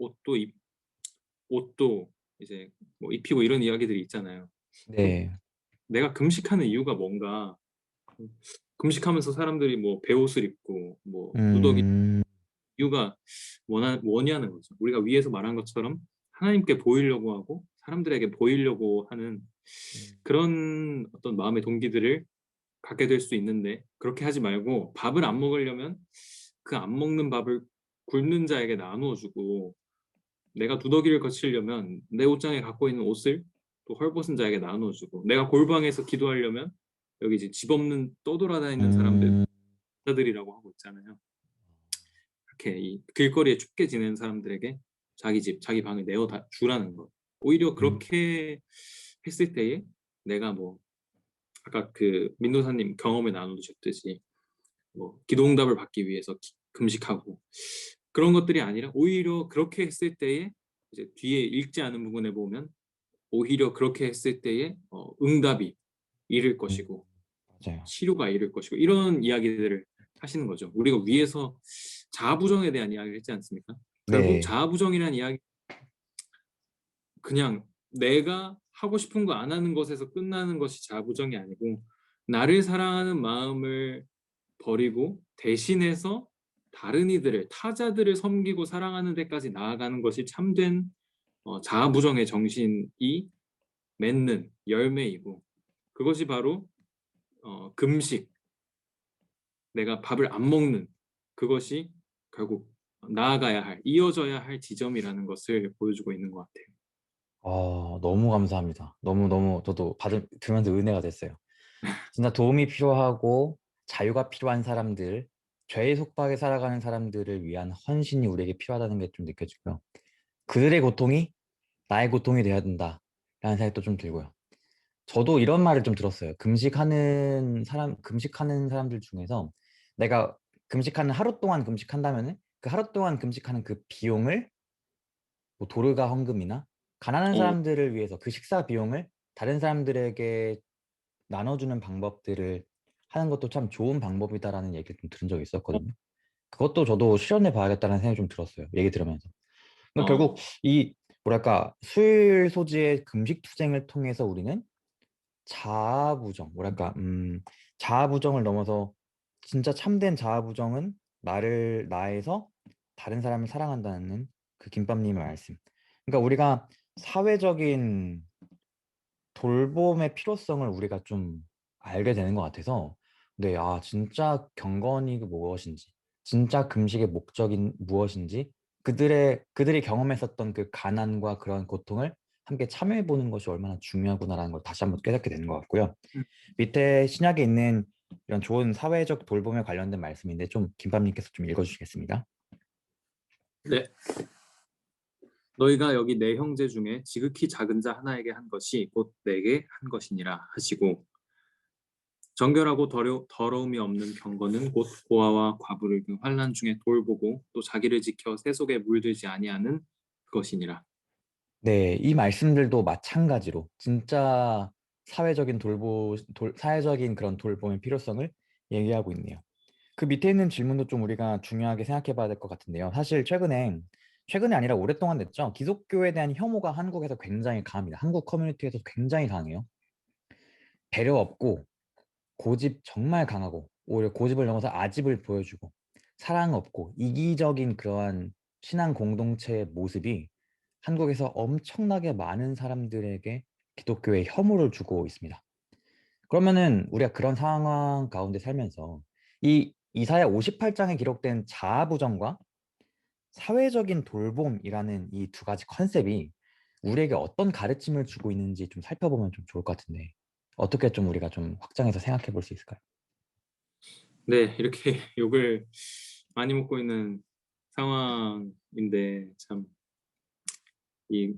옷도 이제 뭐 입히고 이런 이야기들이 있잖아요. 네. 내가 금식하는 이유가 뭔가 금식하면서 사람들이 뭐 베옷을 입고 뭐 누더기 음, 이유가 뭐냐는 거죠. 우리가 위에서 말한 것처럼 하나님께 보이려고 하고 사람들에게 보이려고 하는 그런 어떤 마음의 동기들을 갖게 될 수 있는데 그렇게 하지 말고 밥을 안 먹으려면 그 안 먹는 밥을 굶는 자에게 나누어 주고 내가 두더기를 거치려면 내 옷장에 갖고 있는 옷을 또 헐벗은 자에게 나누어 주고 내가 골방에서 기도하려면 여기 이제 집 없는 떠돌아다니는 사람들 음, 자들이라고 하고 있잖아요. 이렇게 이 길거리에 춥게 지내는 사람들에게 자기 집, 자기 방을 내어 주라는 것. 오히려 음, 그렇게 했을 때에 내가 뭐 아까 그 민도사님 경험을 나누셨듯이 뭐 기도응답을 받기 위해서 금식하고 그런 것들이 아니라 오히려 그렇게 했을 때에 이제 뒤에 읽지 않은 부분에 보면 오히려 그렇게 했을 때에 응답이 이를 음, 것이고 맞아요. 치료가 이를 것이고 이런 이야기들을 하시는 거죠. 우리가 위에서 자아부정에 대한 이야기를 했지 않습니까? 결국 네. 자아부정이라는 이야기 그냥 내가 하고 싶은 거 안 하는 것에서 끝나는 것이 자부정이 아니고 나를 사랑하는 마음을 버리고 대신해서 다른 이들을 타자들을 섬기고 사랑하는 데까지 나아가는 것이 참된 자아부정의 정신이 맺는 열매이고 그것이 바로 금식, 내가 밥을 안 먹는 그것이 결국 나아가야 할, 이어져야 할 지점이라는 것을 보여주고 있는 것 같아요. 너무 감사합니다. 너무너무 저도 들으면서 은혜가 됐어요. 진짜 도움이 필요하고 자유가 필요한 사람들, 죄의 속박에 살아가는 사람들을 위한 헌신이 우리에게 필요하다는 게 좀 느껴지고요. 그들의 고통이 나의 고통이 되어야 된다라는 생각도 좀 들고요. 저도 이런 말을 좀 들었어요. 금식하는 사람들 중에서 내가 금식하는 하루 동안 금식한다면은 그 하루 동안 금식하는 그 비용을 뭐 도르가 헌금이나 가난한 어, 사람들을 위해서 그 식사 비용을 다른 사람들에게 나눠주는 방법들을 하는 것도 참 좋은 방법이다라는 얘기를 좀 들은 적이 있었거든요. 그것도 저도 실현해 봐야겠다는 생각이 좀 들었어요. 얘기 들으면서. 그러니까 결국 어, 이 뭐랄까 수요일 소지의 금식 투쟁을 통해서 우리는 자아부정, 뭐랄까 자아부정을 넘어서 진짜 참된 자아부정은 나를 나에서 다른 사람을 사랑한다는 그 김밥님의 말씀. 그러니까 우리가 사회적인 돌봄의 필요성을 우리가 좀 알게 되는 것 같아서, 네, 진짜 경건이 무엇인지, 진짜 금식의 목적인 무엇인지, 그들이 경험했었던 그 가난과 그런 고통을 함께 참여해 보는 것이 얼마나 중요하구나라는 걸 다시 한번 깨닫게 되는 것 같고요. 음, 밑에 신약에 있는 이런 좋은 사회적 돌봄에 관련된 말씀인데 좀 김밥님께서 좀 읽어주시겠습니다. 네. 너희가 여기 내 형제 중에 지극히 작은 자 하나에게 한 것이 곧 내게 한 것이니라 하시고 정결하고 더러움이 없는 경건은 곧 고아와 과부를 그 환난 중에 돌보고 또 자기를 지켜 새 속에 물들지 아니하는 그것이니라. 네, 이 말씀들도 마찬가지로 진짜 사회적인 그런 돌봄의 필요성을 얘기하고 있네요. 그 밑에 있는 질문도 좀 우리가 중요하게 생각해 봐야 될 것 같은데요. 사실 최근에 아니라 오랫동안 됐죠. 기독교에 대한 혐오가 한국에서 굉장히 강합니다. 한국 커뮤니티에서 굉장히 강해요. 배려 없고 고집 정말 강하고 오히려 고집을 넘어서 아집을 보여주고 사랑 없고 이기적인 그러한 신앙 공동체의 모습이 한국에서 엄청나게 많은 사람들에게 기독교에 혐오를 주고 있습니다. 그러면은 우리가 그런 상황 가운데 살면서 이 이사야 58장에 기록된 자아부정과 사회적인 돌봄이라는 이 두 가지 컨셉이 우리에게 어떤 가르침을 주고 있는지 좀 살펴보면 좀 좋을 것 같은데 어떻게 좀 우리가 좀 확장해서 생각해 볼 수 있을까요? 네, 이렇게 욕을 많이 먹고 있는 상황인데 참 이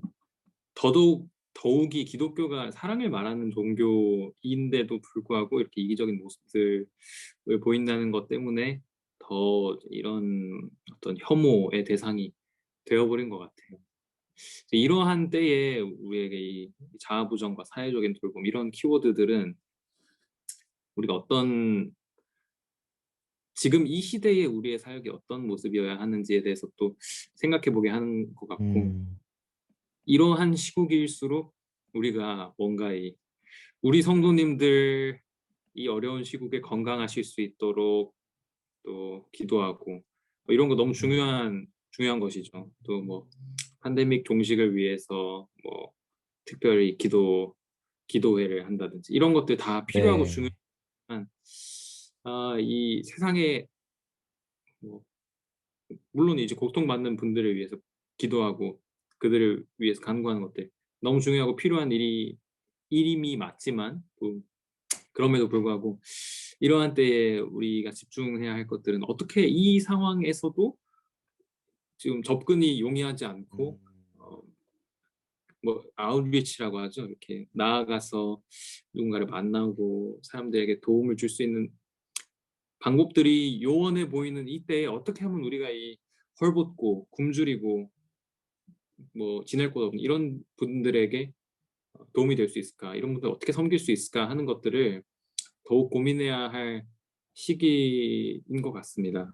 더욱이 기독교가 사랑을 말하는 종교인데도 불구하고 이렇게 이기적인 모습들을 보인다는 것 때문에 더 이런 어떤 혐오의 대상이 되어버린 것 같아요. 이러한 때에 우리에게 이 자아부정과 사회적인 돌봄 이런 키워드들은 우리가 지금 이 시대의 우리의 사역이 어떤 모습이어야 하는지에 대해서 또 생각해 보게 하는 것 같고 음, 이러한 시국일수록 우리가 뭔가 우리 성도님들 이 어려운 시국에 건강하실 수 있도록 또 기도하고 이런 거 너무 음, 중요한 것이죠. 또 뭐 팬데믹 종식을 위해서 뭐 특별히 기도회를 한다든지 이런 것들 다 필요하고 네, 중요한 이 세상에 뭐 물론 이제 고통받는 분들을 위해서 기도하고 그들을 위해서 간구하는 것들 너무 중요하고 필요한 일임이 맞지만 또 그럼에도 불구하고 이러한 때에 우리가 집중해야 할 것들은 어떻게 이 상황에서도 지금 접근이 용이하지 않고 음, 어, 뭐 아웃리치라고 하죠. 이렇게 나아가서 누군가를 만나고 사람들에게 도움을 줄 수 있는 방법들이 요원해 보이는 이때에 어떻게 하면 우리가 이 헐벗고 굶주리고 뭐 지낼 곳 없는 이런 분들에게 도움이 될 수 있을까? 이런 분들 어떻게 섬길 수 있을까 하는 것들을 더욱 고민해야 할 시기인 것 같습니다.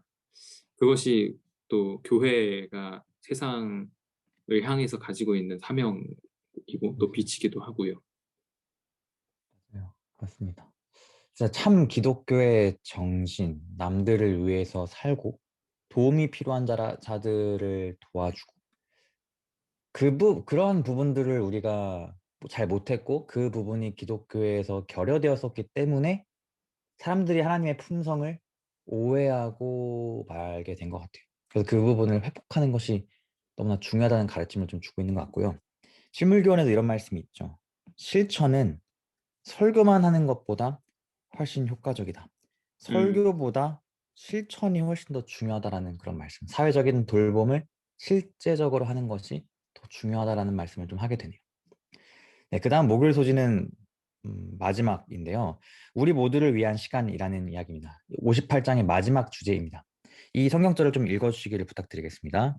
그것이 또 교회가 세상을 향해서 가지고 있는 사명이기도 이고 또 비치기도 하고요. 맞아요. 맞습니다. 진짜 참 기독교의 정신, 남들을 위해서 살고 도움이 필요한 자들을 도와주고 그런 부분들을 우리가 잘 못했고 그 부분이 기독교에서 결여되었었기 때문에 사람들이 하나님의 품성을 오해하고 말게 된 것 같아요. 그래서 그 부분을 회복하는 것이 너무나 중요하다는 가르침을 좀 주고 있는 것 같고요. 실물교원에도 이런 말씀이 있죠. 실천은 설교만 하는 것보다 훨씬 효과적이다. 음, 설교보다 실천이 훨씬 더 중요하다라는 그런 말씀. 사회적인 돌봄을 실제적으로 하는 것이 더 중요하다라는 말씀을 좀 하게 되네요. 네, 그다음 목요일 소지는 마지막인데요. 우리 모두를 위한 시간이라는 이야기입니다. 58장의 마지막 주제입니다. 이 성경절을 좀 읽어주시기를 부탁드리겠습니다.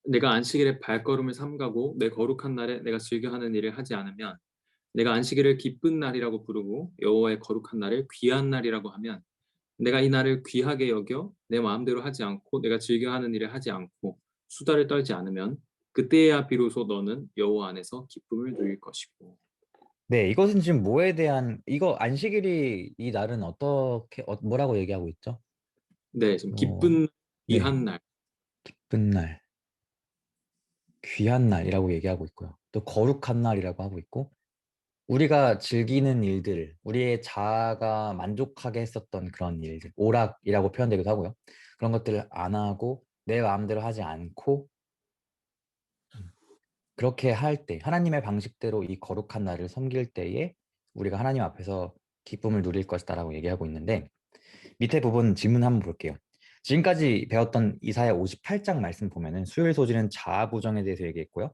내가 안식일에 발걸음을 삼가고 내 거룩한 날에 내가 즐겨 하는 일을 하지 않으면 내가 안식일을 기쁜 날이라고 부르고 여호와의 거룩한 날을 귀한 날이라고 하면 내가 이 날을 귀하게 여겨 내 마음대로 하지 않고 내가 즐겨 하는 일을 하지 않고 수다를 떨지 않으면 그때야 비로소 너는 여호와 안에서 기쁨을 누릴 것이고. 네, 이것은 지금 뭐에 대한 이거 안식일이 이 날은 어떻게 뭐라고 얘기하고 있죠? 네, 지금 뭐 기쁜 네, 귀한 날. 기쁜 날, 귀한 날이라고 얘기하고 있고요. 또 거룩한 날이라고 하고 있고 우리가 즐기는 일들, 우리의 자아가 만족하게 했었던 그런 일들, 오락이라고 표현되기도 하고요. 그런 것들을 안 하고 내 마음대로 하지 않고 그렇게 할 때, 하나님의 방식대로 이 거룩한 날을 섬길 때에 우리가 하나님 앞에서 기쁨을 누릴 것이다라고 얘기하고 있는데 밑에 부분 질문 한번 볼게요. 지금까지 배웠던 이사야 58장 말씀 보면은 수요일 소지는 자아 부정에 대해서 얘기했고요.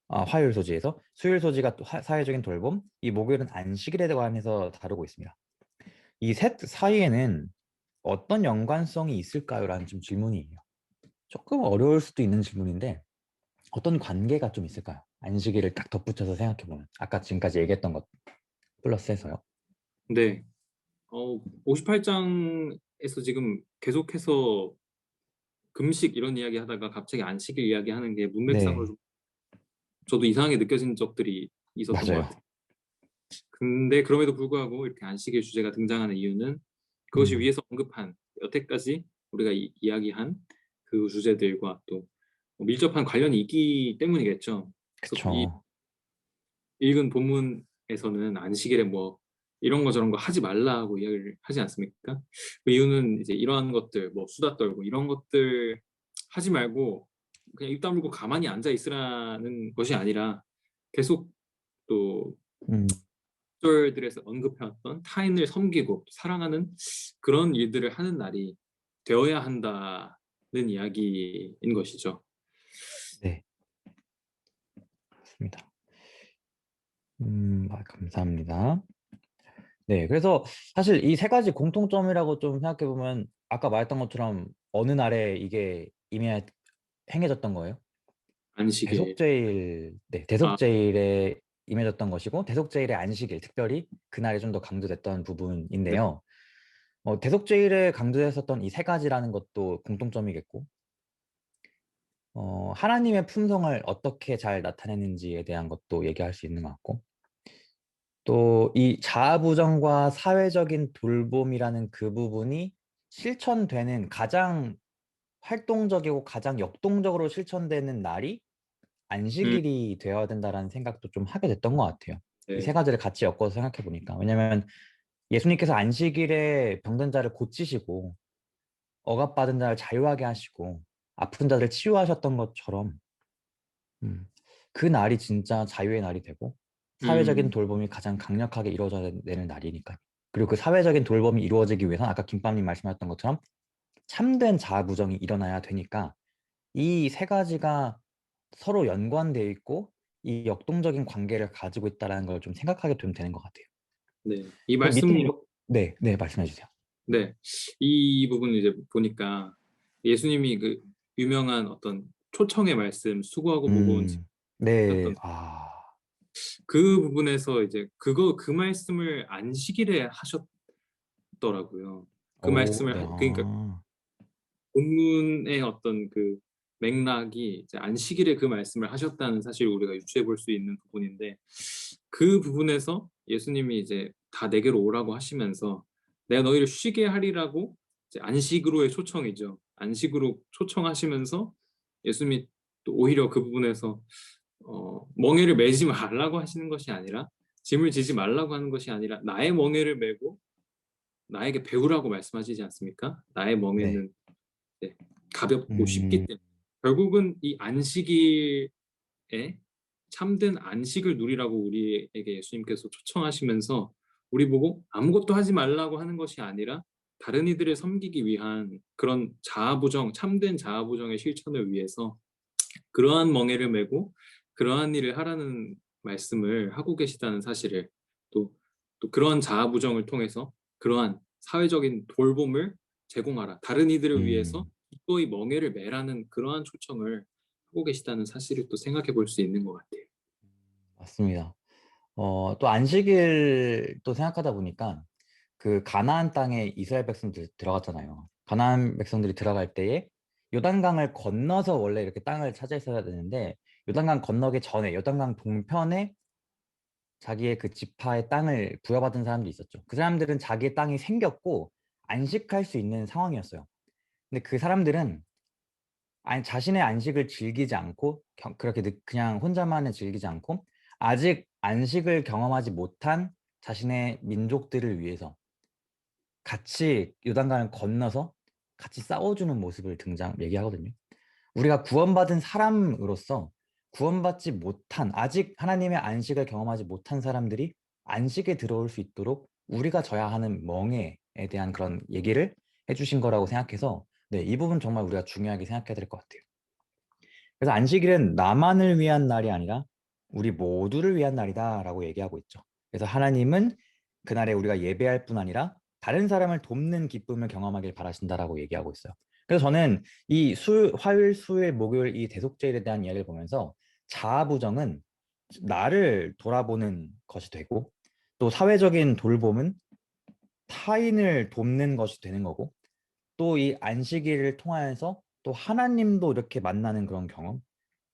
화요일 소지에서 수요일 소지가 또 사회적인 돌봄, 이 목요일은 안식일에 관해서 다루고 있습니다. 이 셋 사이에는 어떤 연관성이 있을까요? 라는 좀 질문이에요. 조금 어려울 수도 있는 질문인데 어떤 관계가 좀 있을까요? 안식일을 딱 덧붙여서 생각해보면 아까 지금까지 얘기했던 것 플러스해서요. 네. 58장에서 지금 계속해서 금식 이런 이야기 하다가 갑자기 안식일 이야기하는 게 문맥상으로 네, 좀 저도 이상하게 느껴진 적들이 있었던 것 같아요. 맞아요. 근데 그럼에도 불구하고 이렇게 안식일 주제가 등장하는 이유는 그것이 음, 위에서 언급한 여태까지 우리가 이야기한 그 주제들과 또 밀접한 관련이 있기 때문이겠죠. 그래서 이 그쵸. 읽은 본문에서는 안식일에 뭐 이런 거 저런 거 하지 말라고 이야기를 하지 않습니까? 그 이유는 이제 이러한 것들, 뭐 수다 떨고 이런 것들 하지 말고 그냥 입 다물고 가만히 앉아 있으라는 것이 아니라 계속 또 음, 절들에서 언급해왔던 타인을 섬기고 사랑하는 그런 일들을 하는 날이 되어야 한다는 이야기인 것이죠. 네, 맞습니다. 감사합니다. 네, 그래서 사실 이 세 가지 공통점이라고 좀 생각해보면 아까 말했던 것처럼 어느 날에 이게 행해졌던 거예요? 안식일. 대속제일, 네, 아, 대속제일에 임해졌던 것이고 대속제일의 안식일, 특별히 그날이 좀 더 강조됐던 네. 부분인데요. 대속제일에 강조했었던 이 세 가지라는 것도 공통점이겠고, 하나님의 품성을 어떻게 잘 나타내는지에 대한 것도 얘기할 수 있는 것 같고, 또 이 자아부정과 사회적인 돌봄이라는 그 부분이 실천되는 가장 활동적이고 가장 역동적으로 실천되는 날이 음, 안식일이 되어야 된다라는 생각도 좀 하게 됐던 것 같아요. 이 세 네. 가지를 같이 엮어서 생각해 보니까. 왜냐면 예수님께서 안식일에 병든 자를 고치시고 억압받은 자를 자유하게 하시고 아픈 자들을 치유하셨던 것처럼 음, 그 날이 진짜 자유의 날이 되고 사회적인 음, 돌봄이 가장 강력하게 이루어져야 되는 날이니까요. 그리고 그 사회적인 돌봄이 이루어지기 위해서는 아까 김밥님 말씀하셨던 것처럼 참된 자아부정이 일어나야 되니까 이 세 가지가 서로 연관되어 있고 이 역동적인 관계를 가지고 있다는 걸 좀 생각하게 되면 것 같아요. 네. 이 그럼 밑에 말씀, 네, 네, 말씀해 주세요. 네. 이 부분을 이제 보니까 예수님이 그 유명한 어떤 초청의 말씀, 수고하고 무거운 짐 네, 졌던 그 부분에서 이제 그 말씀을 안식일에 하셨더라고요. 그 말씀을 네, 그러니까 본문의 어떤 그 맥락이 이제 안식일에 그 말씀을 하셨다는 사실을 우리가 유추해 볼 수 있는 부분인데 그 부분에서 예수님이 이제 다 내게로 오라고 하시면서 내가 너희를 쉬게 하리라고 이제 안식으로의 초청이죠. 안식으로 초청하시면서 예수님이 또 오히려 그 부분에서 멍에를 매지 말라고 하시는 것이 아니라 짐을 지지 말라고 하는 것이 아니라 나의 멍에를 메고 나에게 배우라고 말씀하시지 않습니까? 나의 네. 멍에는 네, 가볍고 쉽기 음, 때문에 결국은 이 안식일에 참된 안식을 누리라고 우리에게 예수님께서 초청하시면서 우리 보고 아무것도 하지 말라고 하는 것이 아니라 다른 이들을 섬기기 위한 그런 자아부정, 참된 자아부정의 실천을 위해서 그러한 멍에를 메고 그러한 일을 하라는 말씀을 하고 계시다는 사실을 또, 또 그러한 자아부정을 통해서 그러한 사회적인 돌봄을 제공하라. 다른 이들을 위해서 음, 기꺼이 멍에를 매라는 그러한 초청을 하고 계시다는 사실을 또 생각해 볼 수 있는 것 같아요. 맞습니다. 또 안식일 또 생각하다 보니까 그 가나안 땅에 이스라엘 백성들이 들어갔잖아요. 가나안 백성들이 들어갈 때에 요단강을 건너서 원래 이렇게 땅을 차지했어야 되는데 요단강 건너기 전에 요단강 동편에 자기의 그 지파의 땅을 부여받은 사람도 있었죠. 그 사람들은 자기의 땅이 생겼고 안식할 수 있는 상황이었어요. 근데 그 사람들은 아니, 자신의 안식을 즐기지 않고 그렇게 그냥 혼자만을 즐기지 않고 아직 안식을 경험하지 못한 자신의 민족들을 위해서 같이 요단강을 건너서 같이 싸워주는 모습을 얘기하거든요. 우리가 구원받은 사람으로서 구원받지 못한 아직 하나님의 안식을 경험하지 못한 사람들이 안식에 들어올 수 있도록 우리가 져야 하는 멍에에 대한 그런 얘기를 해주신 거라고 생각해서 네, 이 부분 정말 우리가 중요하게 생각해야 될 것 같아요. 그래서 안식일은 나만을 위한 날이 아니라 우리 모두를 위한 날이다라고 얘기하고 있죠. 그래서 하나님은 그날에 우리가 예배할 뿐 아니라 다른 사람을 돕는 기쁨을 경험하길 바라신다라고 얘기하고 있어요. 그래서 저는 이 화요일, 수요일, 목요일 이 대속죄일에 대한 이야기를 보면서 자아부정은 나를 돌아보는 것이 되고 또 사회적인 돌봄은 타인을 돕는 것이 되는 거고 또 이 안식일을 통하여서 또 하나님도 이렇게 만나는 그런 경험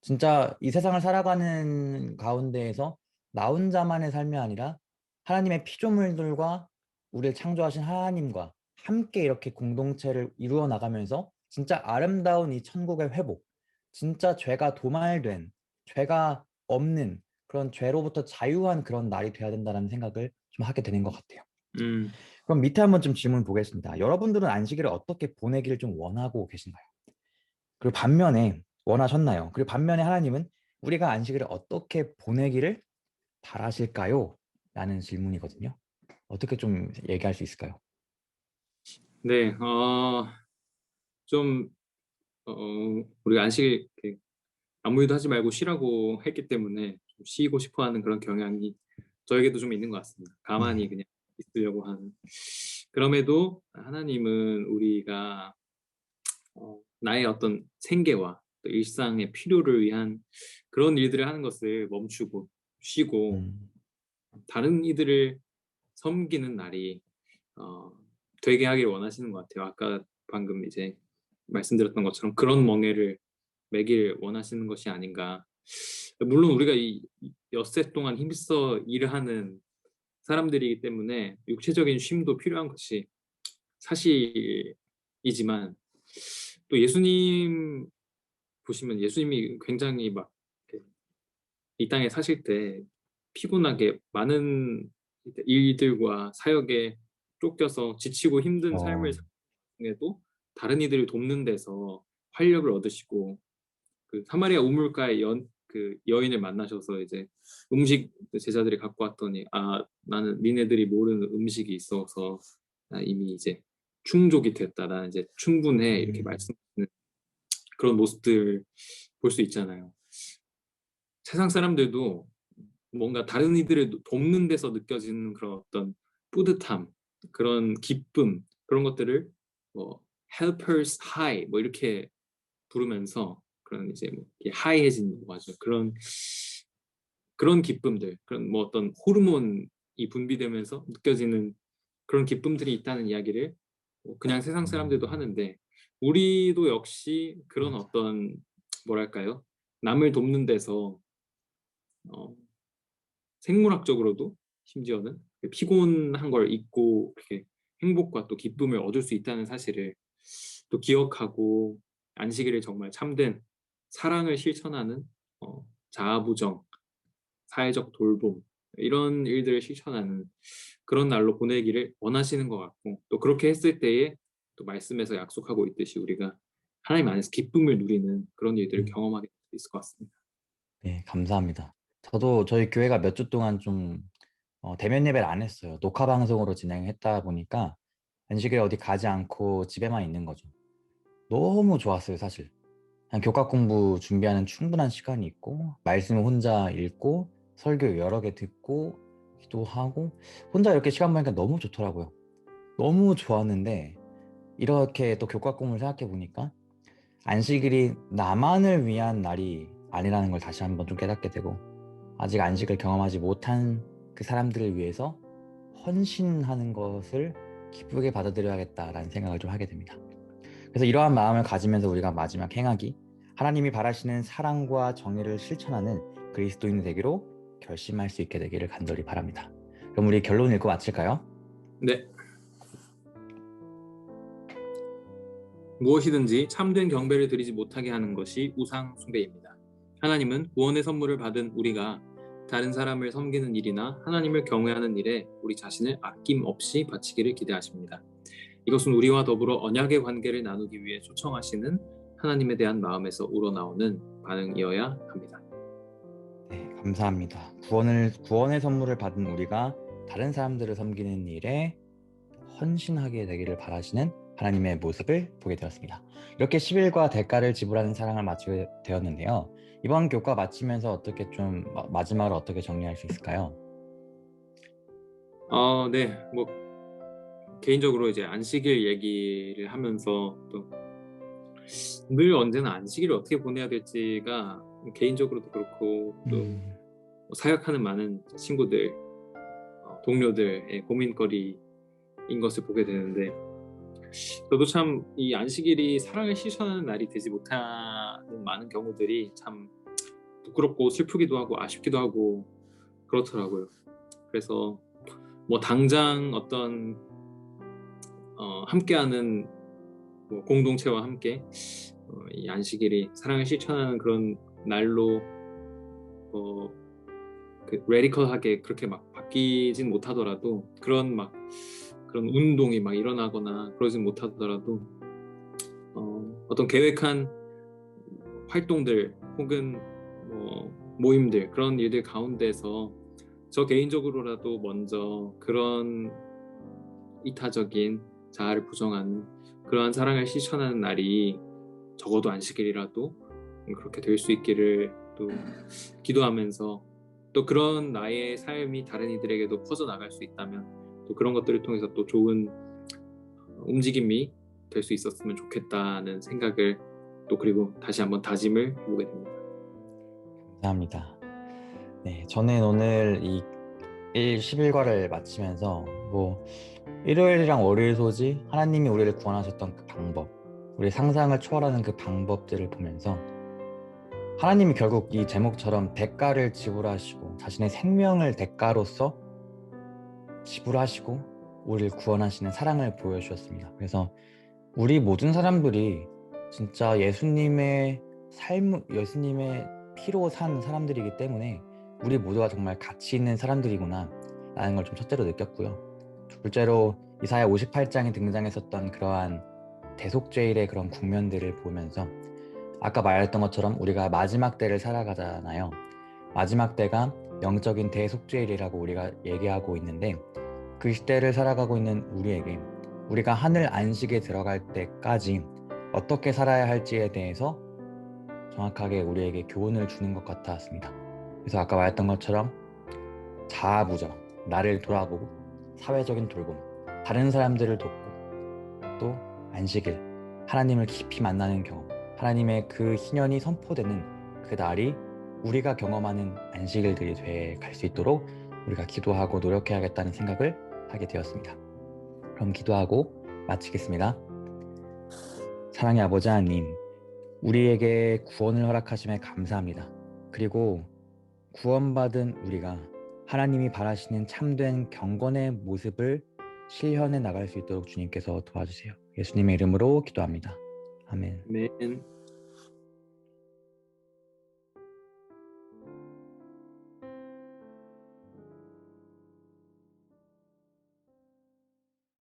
진짜 이 세상을 살아가는 가운데에서 나 혼자만의 삶이 아니라 하나님의 피조물들과 우리를 창조하신 하나님과 함께 이렇게 공동체를 이루어 나가면서 진짜 아름다운 이 천국의 회복, 진짜 죄가 도말된, 죄가 없는 그런 죄로부터 자유한 그런 날이 돼야 된다는 생각을 좀 하게 되는 것 같아요. 음, 그럼 밑에 한번 좀 질문 보겠습니다. 여러분들은 안식일을 어떻게 보내기를 좀 원하고 계신가요? 그리고 반면에 원하셨나요? 그리고 반면에 하나님은 우리가 안식일을 어떻게 보내기를 바라실까요? 라는 질문이거든요. 어떻게 좀 얘기할 수 있을까요? 네, 좀, 우리가 안식일 이렇게 아무 일도 하지 말고 쉬라고 했기 때문에 좀 쉬고 싶어 하는 그런 경향이 저에게도 좀 있는 것 같습니다. 가만히 네. 그냥 있으려고 하는. 그럼에도 하나님은 우리가 나의 어떤 생계와 또 일상의 필요를 위한 그런 일들을 하는 것을 멈추고 쉬고 음, 다른 이들을 섬기는 날이 어, 되게 하길 원하시는 것 같아요. 아까 방금 이제 말씀드렸던 것처럼 그런 멍에를 매길 원하시는 것이 아닌가. 물론 우리가 이 엿새 동안 힘써 일을 하는 사람들이기 때문에 육체적인 쉼도 필요한 것이 사실이지만 또 예수님 보시면 예수님이 굉장히 막 이 땅에 사실 때 피곤하게 많은 일들과 사역에 쫓겨서 지치고 힘든 삶을 어, 살에도 다른 이들을 돕는 데서 활력을 얻으시고 그 사마리아 우물가의 그 여인을 만나셔서 이제 음식 제자들이 갖고 왔더니 나는 니네들이 모르는 음식이 있어서 나 이미 이제 충족이 됐다. 나는 이제 충분해. 이렇게 음, 말씀하시는 그런 모습들 볼 수 있잖아요. 세상 사람들도 뭔가 다른 이들을 돕는 데서 느껴지는 그런 어떤 뿌듯함, 그런 기쁨, 그런 것들을 뭐 helpers high 뭐 이렇게 부르면서 그런 이제 뭐 하이해진 맞죠. 그런 기쁨들, 그런 뭐 어떤 호르몬이 분비되면서 느껴지는 그런 기쁨들이 있다는 이야기를 뭐 그냥 세상 사람들도 음, 하는데 우리도 역시 그런 맞아. 어떤 뭐랄까요? 남을 돕는 데서 생물학적으로도 심지어는 피곤한 걸 잊고 이렇게 행복과 또 기쁨을 얻을 수 있다는 사실을 또 기억하고 안식일을 정말 참된 사랑을 실천하는 자아부정, 사회적 돌봄 이런 일들을 실천하는 그런 날로 보내기를 원하시는 것 같고 또 그렇게 했을 때에 또 말씀에서 약속하고 있듯이 우리가 하나님 안에서 기쁨을 누리는 그런 일들을 음. 경험하게 될 수 있을 것 같습니다. 네, 감사합니다. 저도 저희 교회가 몇 주 동안 좀 대면 예배를 안 했어요. 녹화 방송으로 진행했다 보니까 안식일에 어디 가지 않고 집에만 있는 거죠. 너무 좋았어요, 사실. 그냥 교과 공부 준비하는 충분한 시간이 있고 말씀을 혼자 읽고 설교 여러 개 듣고 기도하고 혼자 이렇게 시간 보니까 너무 좋더라고요. 너무 좋았는데 이렇게 또 교과 공부를 생각해 보니까 안식일이 나만을 위한 날이 아니라는 걸 다시 한번 좀 깨닫게 되고 아직 안식을 경험하지 못한 그 사람들을 위해서 헌신하는 것을 기쁘게 받아들여야겠다라는 생각을 좀 하게 됩니다. 그래서 이러한 마음을 가지면서 우리가 마지막 행하기, 하나님이 바라시는 사랑과 정의를 실천하는 그리스도인이 되기로 결심할 수 있게 되기를 간절히 바랍니다. 그럼 우리 결론 읽고 마칠까요? 네. 무엇이든지 참된 경배를 드리지 못하게 하는 것이 우상 숭배입니다. 하나님은 구원의 선물을 받은 우리가 다른 사람을 섬기는 일이나 하나님을 경외하는 일에 우리 자신을 아낌없이 바치기를 기대하십니다. 이것은 우리와 더불어 언약의 관계를 나누기 위해 초청하시는 하나님에 대한 마음에서 우러나오는 반응이어야 합니다. 네, 감사합니다. 구원의 선물을 받은 우리가 다른 사람들을 섬기는 일에 헌신하게 되기를 바라시는 하나님의 모습을 보게 되었습니다. 이렇게 10일과 대가를 지불하는 사랑을 마치게 되었는데요. 이번 교과 마치면서 어떻게 좀 마지막으로 어떻게 정리할 수 있을까요? 네, 뭐 개인적으로 이제 안식일 얘기를 하면서 또 늘 언제나 안식일을 어떻게 보내야 될지가 개인적으로도 그렇고 또 사역하는 많은 친구들, 동료들의 고민거리인 것을 보게 되는데 저도 참 이 안식일이 사랑을 실천하는 날이 되지 못하는 많은 경우들이 참 부끄럽고 슬프기도 하고 아쉽기도 하고 그렇더라고요. 그래서 뭐 당장 어떤 함께하는 뭐 공동체와 함께 이 안식일이 사랑을 실천하는 그런 날로 그 레디컬하게 그렇게 막 바뀌진 못하더라도 그런 운동이 막 일어나거나 그러진 못하더라도 어떤 계획한 활동들 혹은 뭐 모임들 그런 일들 가운데서 저 개인적으로라도 먼저 그런 이타적인 자아를 부정하는 그러한 사랑을 실천하는 날이 적어도 안식일이라도 그렇게 될 수 있기를 또 기도하면서 또 그런 나의 삶이 다른 이들에게도 퍼져나갈 수 있다면 또 그런 것들을 통해서 또 좋은 움직임이 될 수 있었으면 좋겠다는 생각을 또 그리고 다시 한번 다짐을 해보게 됩니다. 감사합니다. 네, 저는 오늘 이 11과를 마치면서 뭐 일요일이랑 월요일 소지 하나님이 우리를 구원하셨던 그 방법, 우리 상상을 초월하는 그 방법들을 보면서 하나님이 결국 이 제목처럼 대가를 지불하시고 자신의 생명을 대가로서 지불하시고 우리를 구원하시는 사랑을 보여주셨습니다. 그래서 우리 모든 사람들이 진짜 예수님의 피로 산 사람들이기 때문에 우리 모두가 정말 가치 있는 사람들이구나 라는 걸 좀 첫째로 느꼈고요. 둘째로 이사야 58장에 등장했었던 그러한 대속죄일의 그런 국면들을 보면서 아까 말했던 것처럼 우리가 마지막 때를 살아가잖아요. 마지막 때가 영적인 대속죄일이라고 우리가 얘기하고 있는데 그 시대를 살아가고 있는 우리에게 우리가 하늘 안식에 들어갈 때까지 어떻게 살아야 할지에 대해서 정확하게 우리에게 교훈을 주는 것 같았습니다. 그래서 아까 말했던 것처럼 자아부정, 나를 돌아보고 사회적인 돌봄, 다른 사람들을 돕고 또 안식일, 하나님을 깊이 만나는 경험, 하나님의 그 희년이 선포되는 그 날이 우리가 경험하는 안식일들이 돼 갈 수 있도록 우리가 기도하고 노력해야겠다는 생각을 하게 되었습니다. 그럼 기도하고 마치겠습니다. 사랑의 아버지 하나님, 우리에게 구원을 허락하심에 감사합니다. 그리고 구원받은 우리가 하나님이 바라시는 참된 경건의 모습을 실현해 나갈 수 있도록 주님께서 도와주세요. 예수님의 이름으로 기도합니다. 아멘. 아멘.